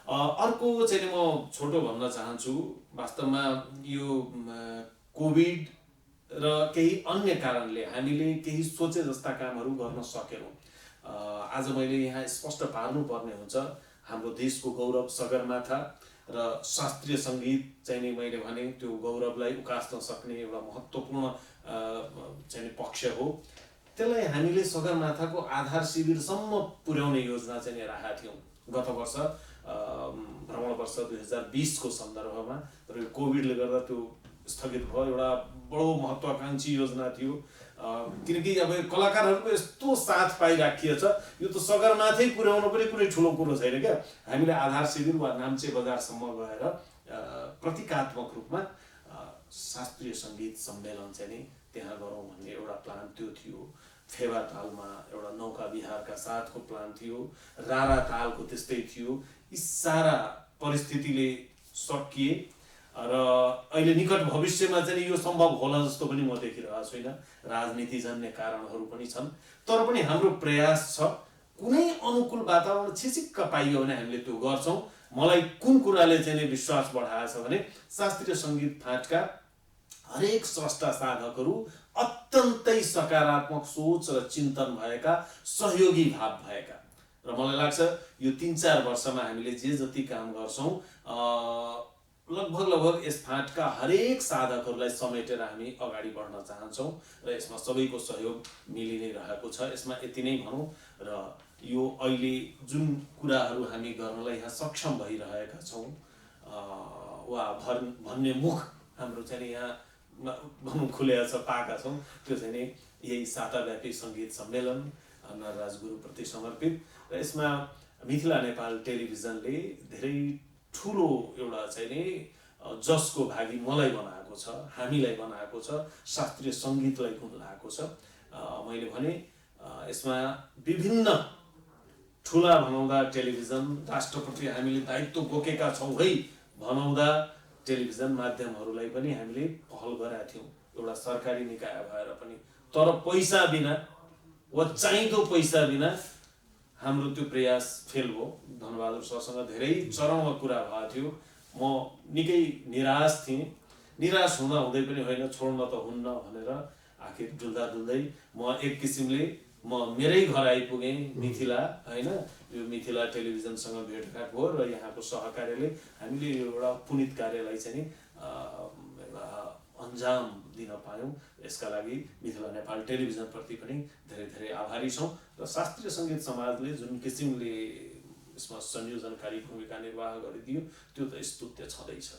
अर्को चाहिँ म छोटो भन्न चाहन्छु, वास्तवमा यो कोभिड र केही अन्य कारणले हामीले केही सोचे जस्ता कामहरू गर्न सकेनौँ। आज मैले यहाँ स्पष्ट पार्नुपर्ने हुन्छ, हाम्रो देशको गौरव सगरमाथा र शास्त्रीय सङ्गीत चाहिँ नि मैले भने त्यो गौरवलाई उकास्न सक्ने एउटा महत्त्वपूर्ण चाहिँ पक्ष हो। त्यसलाई हामीले सगरमाथाको आधार शिविरसम्म पुर्याउने योजना चाहिँ राखेका थियौँ गत वर्ष भ्रमण वर्ष 2020 को सन्दर्भमा। तर यो कोभिडले गर्दा त्यो स्थगित भयो। एउटा बडो महत्त्वाकाङ्क्षी योजना थियो, किनकि अब कलाकारहरूको यस्तो साथ पाइराखिएछ, यो त सगरमाथै पुर्याउनु पनि कुनै ठुलो कुरो छैन क्या। हामीले आधार शिविर वा नाम्चे बजारसम्म गएर प्रतीकात्मक रूपमा शास्त्रीय सङ्गीत सम्मेलन चाहिँ नि त्यहाँ गरौँ भन्ने एउटा प्लान त्यो थियो। फेवा तालमा एउटा नौका विहारका साथको प्लान थियो, रारा तालको त्यस्तै थियो। यी सारा परिस्थितिले सकिए र अहिले निकट भविष्यमा चाहिँ यो सम्भव होला जस्तो पनि म देखिरहेको छैन। राजनीतिजन्य कारणहरू पनि छन्, तर पनि हाम्रो प्रयास छ कुनै अनुकूल वातावरण छिचिक्क पाइयो भने हामीले त्यो गर्छौँ। मलाई कुन कुराले चाहिँ विश्वास बढाएछ भने शास्त्रीय सङ्गीत फाँटका हरेक स्रष्टा साधकहरू अत्यन्तै सकारात्मक सोच र चिन्तन भएका, सहयोगी भाव भएका। र मलाई लाग्छ यो 3-4 वर्षमा हामीले जे जति काम गर्छौँ लगभग यस फाँटका हरेक साधकहरूलाई समेटेर हामी अगाडि बढ्न चाहन्छौँ र यसमा सबैको सहयोग मिलि नै रहेको छ। यसमा यति नै भनौँ र यो अहिले जुन कुराहरू हामी गर्नलाई यहाँ सक्षम भइरहेका छौँ वा भन्ने मुख हाम्रो चाहिँ यहाँ भनौँ खुलेको छ, पाएका छौँ, त्यो चाहिँ नि यही साताव्यापी सङ्गीत सम्मेलन नरराज गुरुप्रति समर्पित र यसमा मिथिला नेपाल टेलिभिजनले धेरै ठुलो एउटा चाहिँ नि जसको भागी मलाई बनाएको छ, हामीलाई बनाएको छ, शास्त्रीय सङ्गीतलाई गुण लगाएको छ। मैले भने यसमा विभिन्न ठुला भनाउँदा टेलिभिजन, राष्ट्रप्रति हामीले दायित्व बोकेका छौँ है भनाउँदा टेलिभिजन माध्यमहरूलाई पनि हामीले पहल गरेका थियौँ एउटा सरकारी निकाय भएर पनि। तर पैसा बिना वा चाहिँदो पैसा बिना हाम्रो त्यो प्रयास फेल भयो। धनबहादुर सरसँग धेरै चरममा कुरा भएको थियो। म निकै निराश थिएँ। निराश हुँदा हुँदै पनि होइन, छोड्न त हुन्न भनेर आखिर डुल्दा डुल्दै म एक किसिमले मेरै घर आइपुगेँ मिथिला, होइन। यो मिथिला टेलिभिजनसँग भेटघाट भयो र यहाँको सहकार्यले हामीले यो एउटा पुनित कार्यलाई चाहिँ नि अन्जाम दिन पायौँ। यसका लागि मिथिला नेपाल टेलिभिजनप्रति पनि धेरै धेरै आभारी छौँ र शास्त्रीय सङ्गीत समाजले जुन किसिमले यसमा संयोजनकारी भूमिका निर्वाह गरिदियो त्यो त स्तुत्य छँदैछ।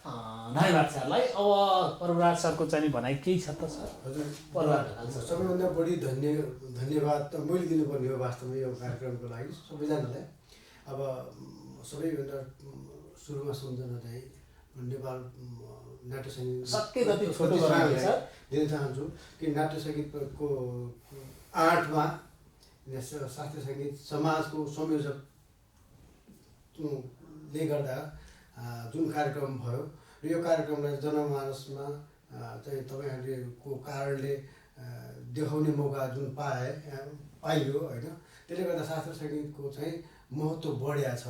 धन्यवाद सरलाई। अब प्रभुराज सरको चाहिँ भनाइ केही छ त सर? हजुर, प्रभुराज सर सबैभन्दा बढी धन्यवाद त मैले दिनुपर्ने हो वास्तवमा यो कार्यक्रमको लागि सबैजनालाई। अब सबैभन्दा सुरुमा सम्झना चाहिँ नेपाल नाट्य सङ्गीत सक्के जति छोटो गराउने सर दिन चाहन्छु कि नाट्य सङ्गीतको आठमा शास्त्रीय सङ्गीत समाजको संयोजकले गर्दा जुन कार्यक्रम भयो र यो कार्यक्रमलाई जनमानसमा चाहिँ तपाईँहरूको कारणले देखाउने मौका जुन पाइयो होइन, त्यसले गर्दा शास्त्रीय सङ्गीतको चाहिँ महत्त्व बढ्या छ।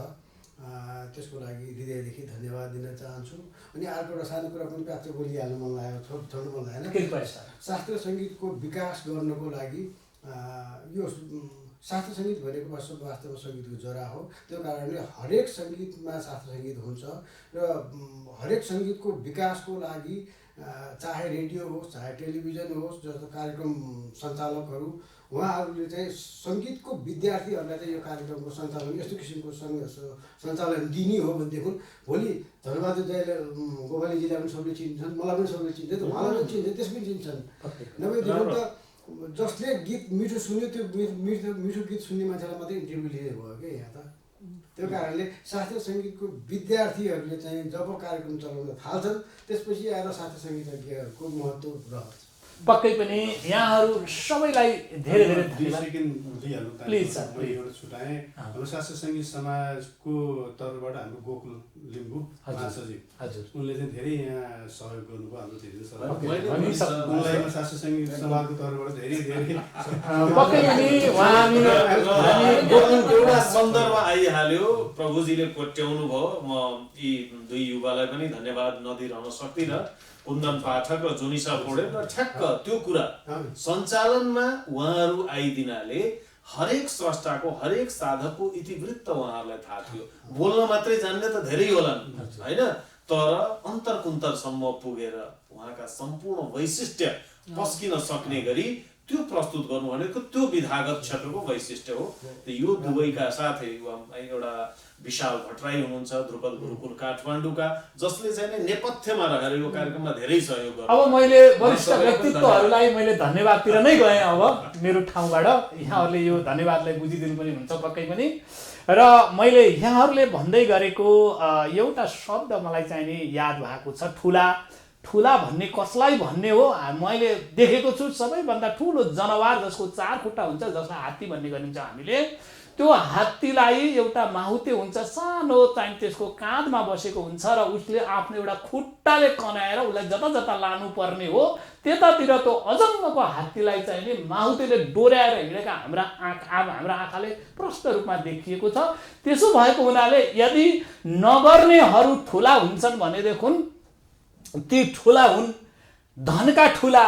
त्यसको लागि हृदयदेखि धन्यवाद दिन चाहन्छु। अनि अर्को एउटा सानो कुरा पनि प्याच्च बोलिहाल्नु मन लागेको, छोड्नु मन लागेन। शास्त्रीय सङ्गीतको विकास गर्नको लागि यो शास्त्रीय सङ्गीत भनेको वास्तवमा सङ्गीतको जरा हो। त्यो कारणले हरेक सङ्गीतमा शास्त्रीय सङ्गीत हुन्छ र हरेक सङ्गीतको विकासको लागि चाहे रेडियो होस् चाहे टेलिभिजन होस्, जस्तो कार्यक्रम सञ्चालकहरू उहाँहरूले चाहिँ सङ्गीतको विद्यार्थीहरूलाई चाहिँ यो कार्यक्रमको सञ्चालन यस्तो किसिमको सञ्चालन दिने हो भनेदेखि भोलि धनबहादुर दाइले गोपालीजीलाई पनि सबले चिन्छन्, मलाई पनि सबले चिन्छ, त उहाँलाई पनि चिन्छ, त्यसमै चिन्छन्। नभएदेखि त जसले गीत मिठो सुन्यो त्यो मिठो गीत सुन्ने मान्छेलाई मात्रै इन्टरभ्यू लिने भयो क्या यहाँ त। त्यो कारणले शास्त्रीय सङ्गीतको विद्यार्थीहरूले चाहिँ जब कार्यक्रम चलाउन थाल्छन् त्यसपछि आएर शास्त्रीय सङ्गीतज्ञहरूको महत्त्व रहन्छ। पक्कै पनि यहाँहरू सबैलाई धेरै धेरै धन्यवाद। प्लिज सर, एउटा छुट्याएँ। हाम्रो शास्त्रीय सङ्गीत समाजको तर्फबाट हाम्रो गोकुल लिम्बू महासचिव, हजुर, उनले चाहिँ धेरै यहाँ सहयोग गर्नुभयो हाम्रो धेरै उनलाई शास्त्रीय सङ्गीत समाजको तर्फबाट धेरै धेरै एउटा सन्दर्भ आइहाल्यो, प्रभुजीले कोट्याउनु भयो। म यी दुई युवालाई पनि धन्यवाद नदिरहन सक्दिनँ, कुन्दन पाठक र जोनिसा पौडेल। र ठ्याक्क त्यो कुरा सञ्चालनमा उहाँहरू आइदिनाले हरेक स्रष्टाको हरेक साधकको इतिवृत्त उहाँहरूलाई थाहा थियो। बोल्न मात्रै जान्ने त धेरै होलान् होइन, तर अन्तरकुन्तरसम्म पुगेर उहाँका सम्पूर्ण वैशिष्ट्य पस्किन सक्ने गरी त्यो प्रस्तुत गर्नु भनेको त्यो विधागत क्षेत्रको वैशिष्ट्य हो। यो दुवैका साथै एउटा विशाल भट्टराई हुनुहुन्छ ध्रुपद गुरुकुल काठमाडौँका, जसले चाहिँ नेपथ्यमा रहेर यो कार्यक्रममा धेरै सहयोग गर्नु। अब मैले वरिष्ठ व्यक्तित्वहरूलाई मैले धन्यवादतिर नै गएँ। अब मेरो ठाउँबाट यहाँहरूले यो धन्यवादलाई बुझिदिनु पनि हुन्छ पक्कै पनि। र मैले यहाँहरूले भन्दै गरेको एउटा शब्द मलाई चाहिँ नि याद भएको छ, ठुला। ठुला भन्ने कसलाई भन्ने हो? मैले देखेको छु सबैभन्दा ठुलो जनावर जसको 4 खुट्टा हुन्छ, जसलाई हात्ती भन्ने गरिन्छ हामीले। त्यो हात्तीलाई एउटा माहुते हुन्छ, सानो चाहिँ त्यसको काँधमा बसेको हुन्छ र उसले आफ्नो एउटा खुट्टाले कनाएर उसलाई जता जता लानुपर्ने हो त्यतातिर त्यो अजङ्गको हात्तीलाई चाहिँ नि माहुतेले डोर्याएर हिँडेका हाम्रा आँखाले प्रष्ट रूपमा देखिएको छ। त्यसो भएको हुनाले यदि नगर्नेहरू ठुला हुन्छन् भनेदेखि ती ठुला हुन्। धनका ठुला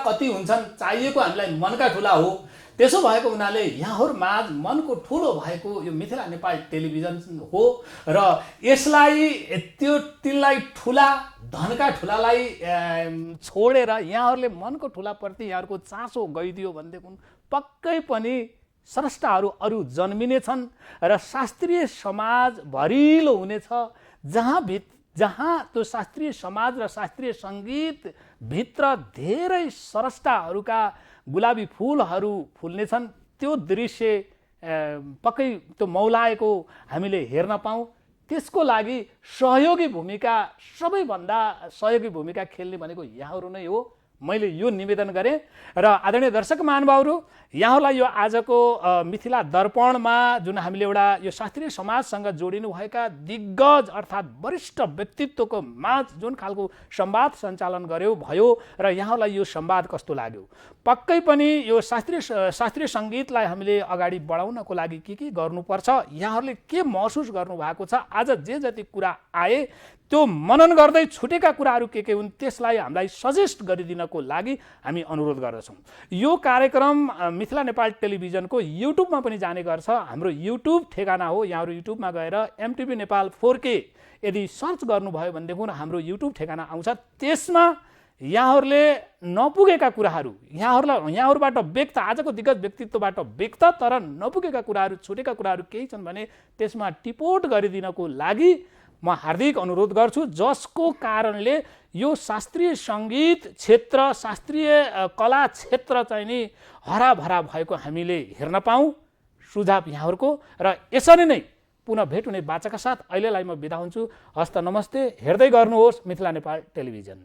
कति हुन्छन्? चाहिएको हामीलाई मनका ठुला हो। त्यसो भएको हुनाले यहाँहरू माझ मनको ठुलो भएको यो मिथिला नेपाल टेलिभिजन हो र यसलाई तिनलाई ठुला धनका ठुलालाई छोडेर यहाँहरूले मनको ठुलाप्रति यहाँहरूको चासो गइदियो भनेदेखि पक्कै पनि स्रष्टाहरू अरू जन्मिने छन् र शास्त्रीय समाज भरिलो हुनेछ, जहाँ जहाँ त्यो शास्त्रीय समाज र शास्त्रीय सङ्गीतभित्र धेरै सरस्टाहरूका गुलाबी फुलहरू फुल्नेछन्, त्यो दृश्य पक्कै त्यो मौलाएको हामीले हेर्न पाऊँ। त्यसको लागि सहयोगी भूमिका, सबैभन्दा सहयोगी भूमिका खेल्ने भनेको यहाँहरू नै हो। मैले यो निवेदन गरेँ र आदरणीय दर्शक महानुभावहरू, यहाँहरूलाई यो आजको मिथिला दर्पणमा जुन हामीले एउटा यो शास्त्रीय समाजसँग जोडिनु भएका दिग्गज अर्थात् वरिष्ठ व्यक्तित्वको माझ जुन खालको संवाद सञ्चालन भयो र यहाँहरूलाई यो संवाद कस्तो लाग्यो? पक्कै पनि यो शास्त्रीय सङ्गीतलाई हामीले अगाडि बढाउनको लागि के गर्नुपर्छ, यहाँहरूले के महसुस गर्नुभएको छ? आज जे जति कुरा आए त्यो मनन गर्दै छुटेका कुराहरू के हुन् त्यसलाई हामीलाई सजेस्ट गरिदिनको लागि हामी अनुरोध गर्दछौँ। यो कार्यक्रम मिथिला नेपाल टेलिभिजनको युट्युबमा पनि जाने गर्छ। हाम्रो युट्युब ठेगाना हो, यहाँहरू युट्युबमा गएर एमटिभी नेपाल 4K यदि सर्च गर्नुभयो भनेदेखि हाम्रो युट्युब ठेगाना आउँछ। त्यसमा यहाँहरूले नपुगेका कुराहरू, यहाँहरूबाट व्यक्त, आजको दिग्गज व्यक्तित्वबाट व्यक्त तर नपुगेका कुराहरू, छुटेका कुराहरू केही छन् भने त्यसमा टिपोट गरिदिनको लागि म हार्दिक अनुरोध गर्छु, जसको कारणले यो शास्त्रीय सङ्गीत क्षेत्र, शास्त्रीय कला क्षेत्र चाहिँ नि हराभरा भएको हामीले हेर्न पाऊँ। सुझाव यहाँहरूको र यसरी नै पुनः भेट हुने बाचाका साथ अहिलेलाई म बिदा हुन्छु। हस्त नमस्ते। हेर्दै गर्नुहोस् मिथिला नेपाल टेलिभिजन।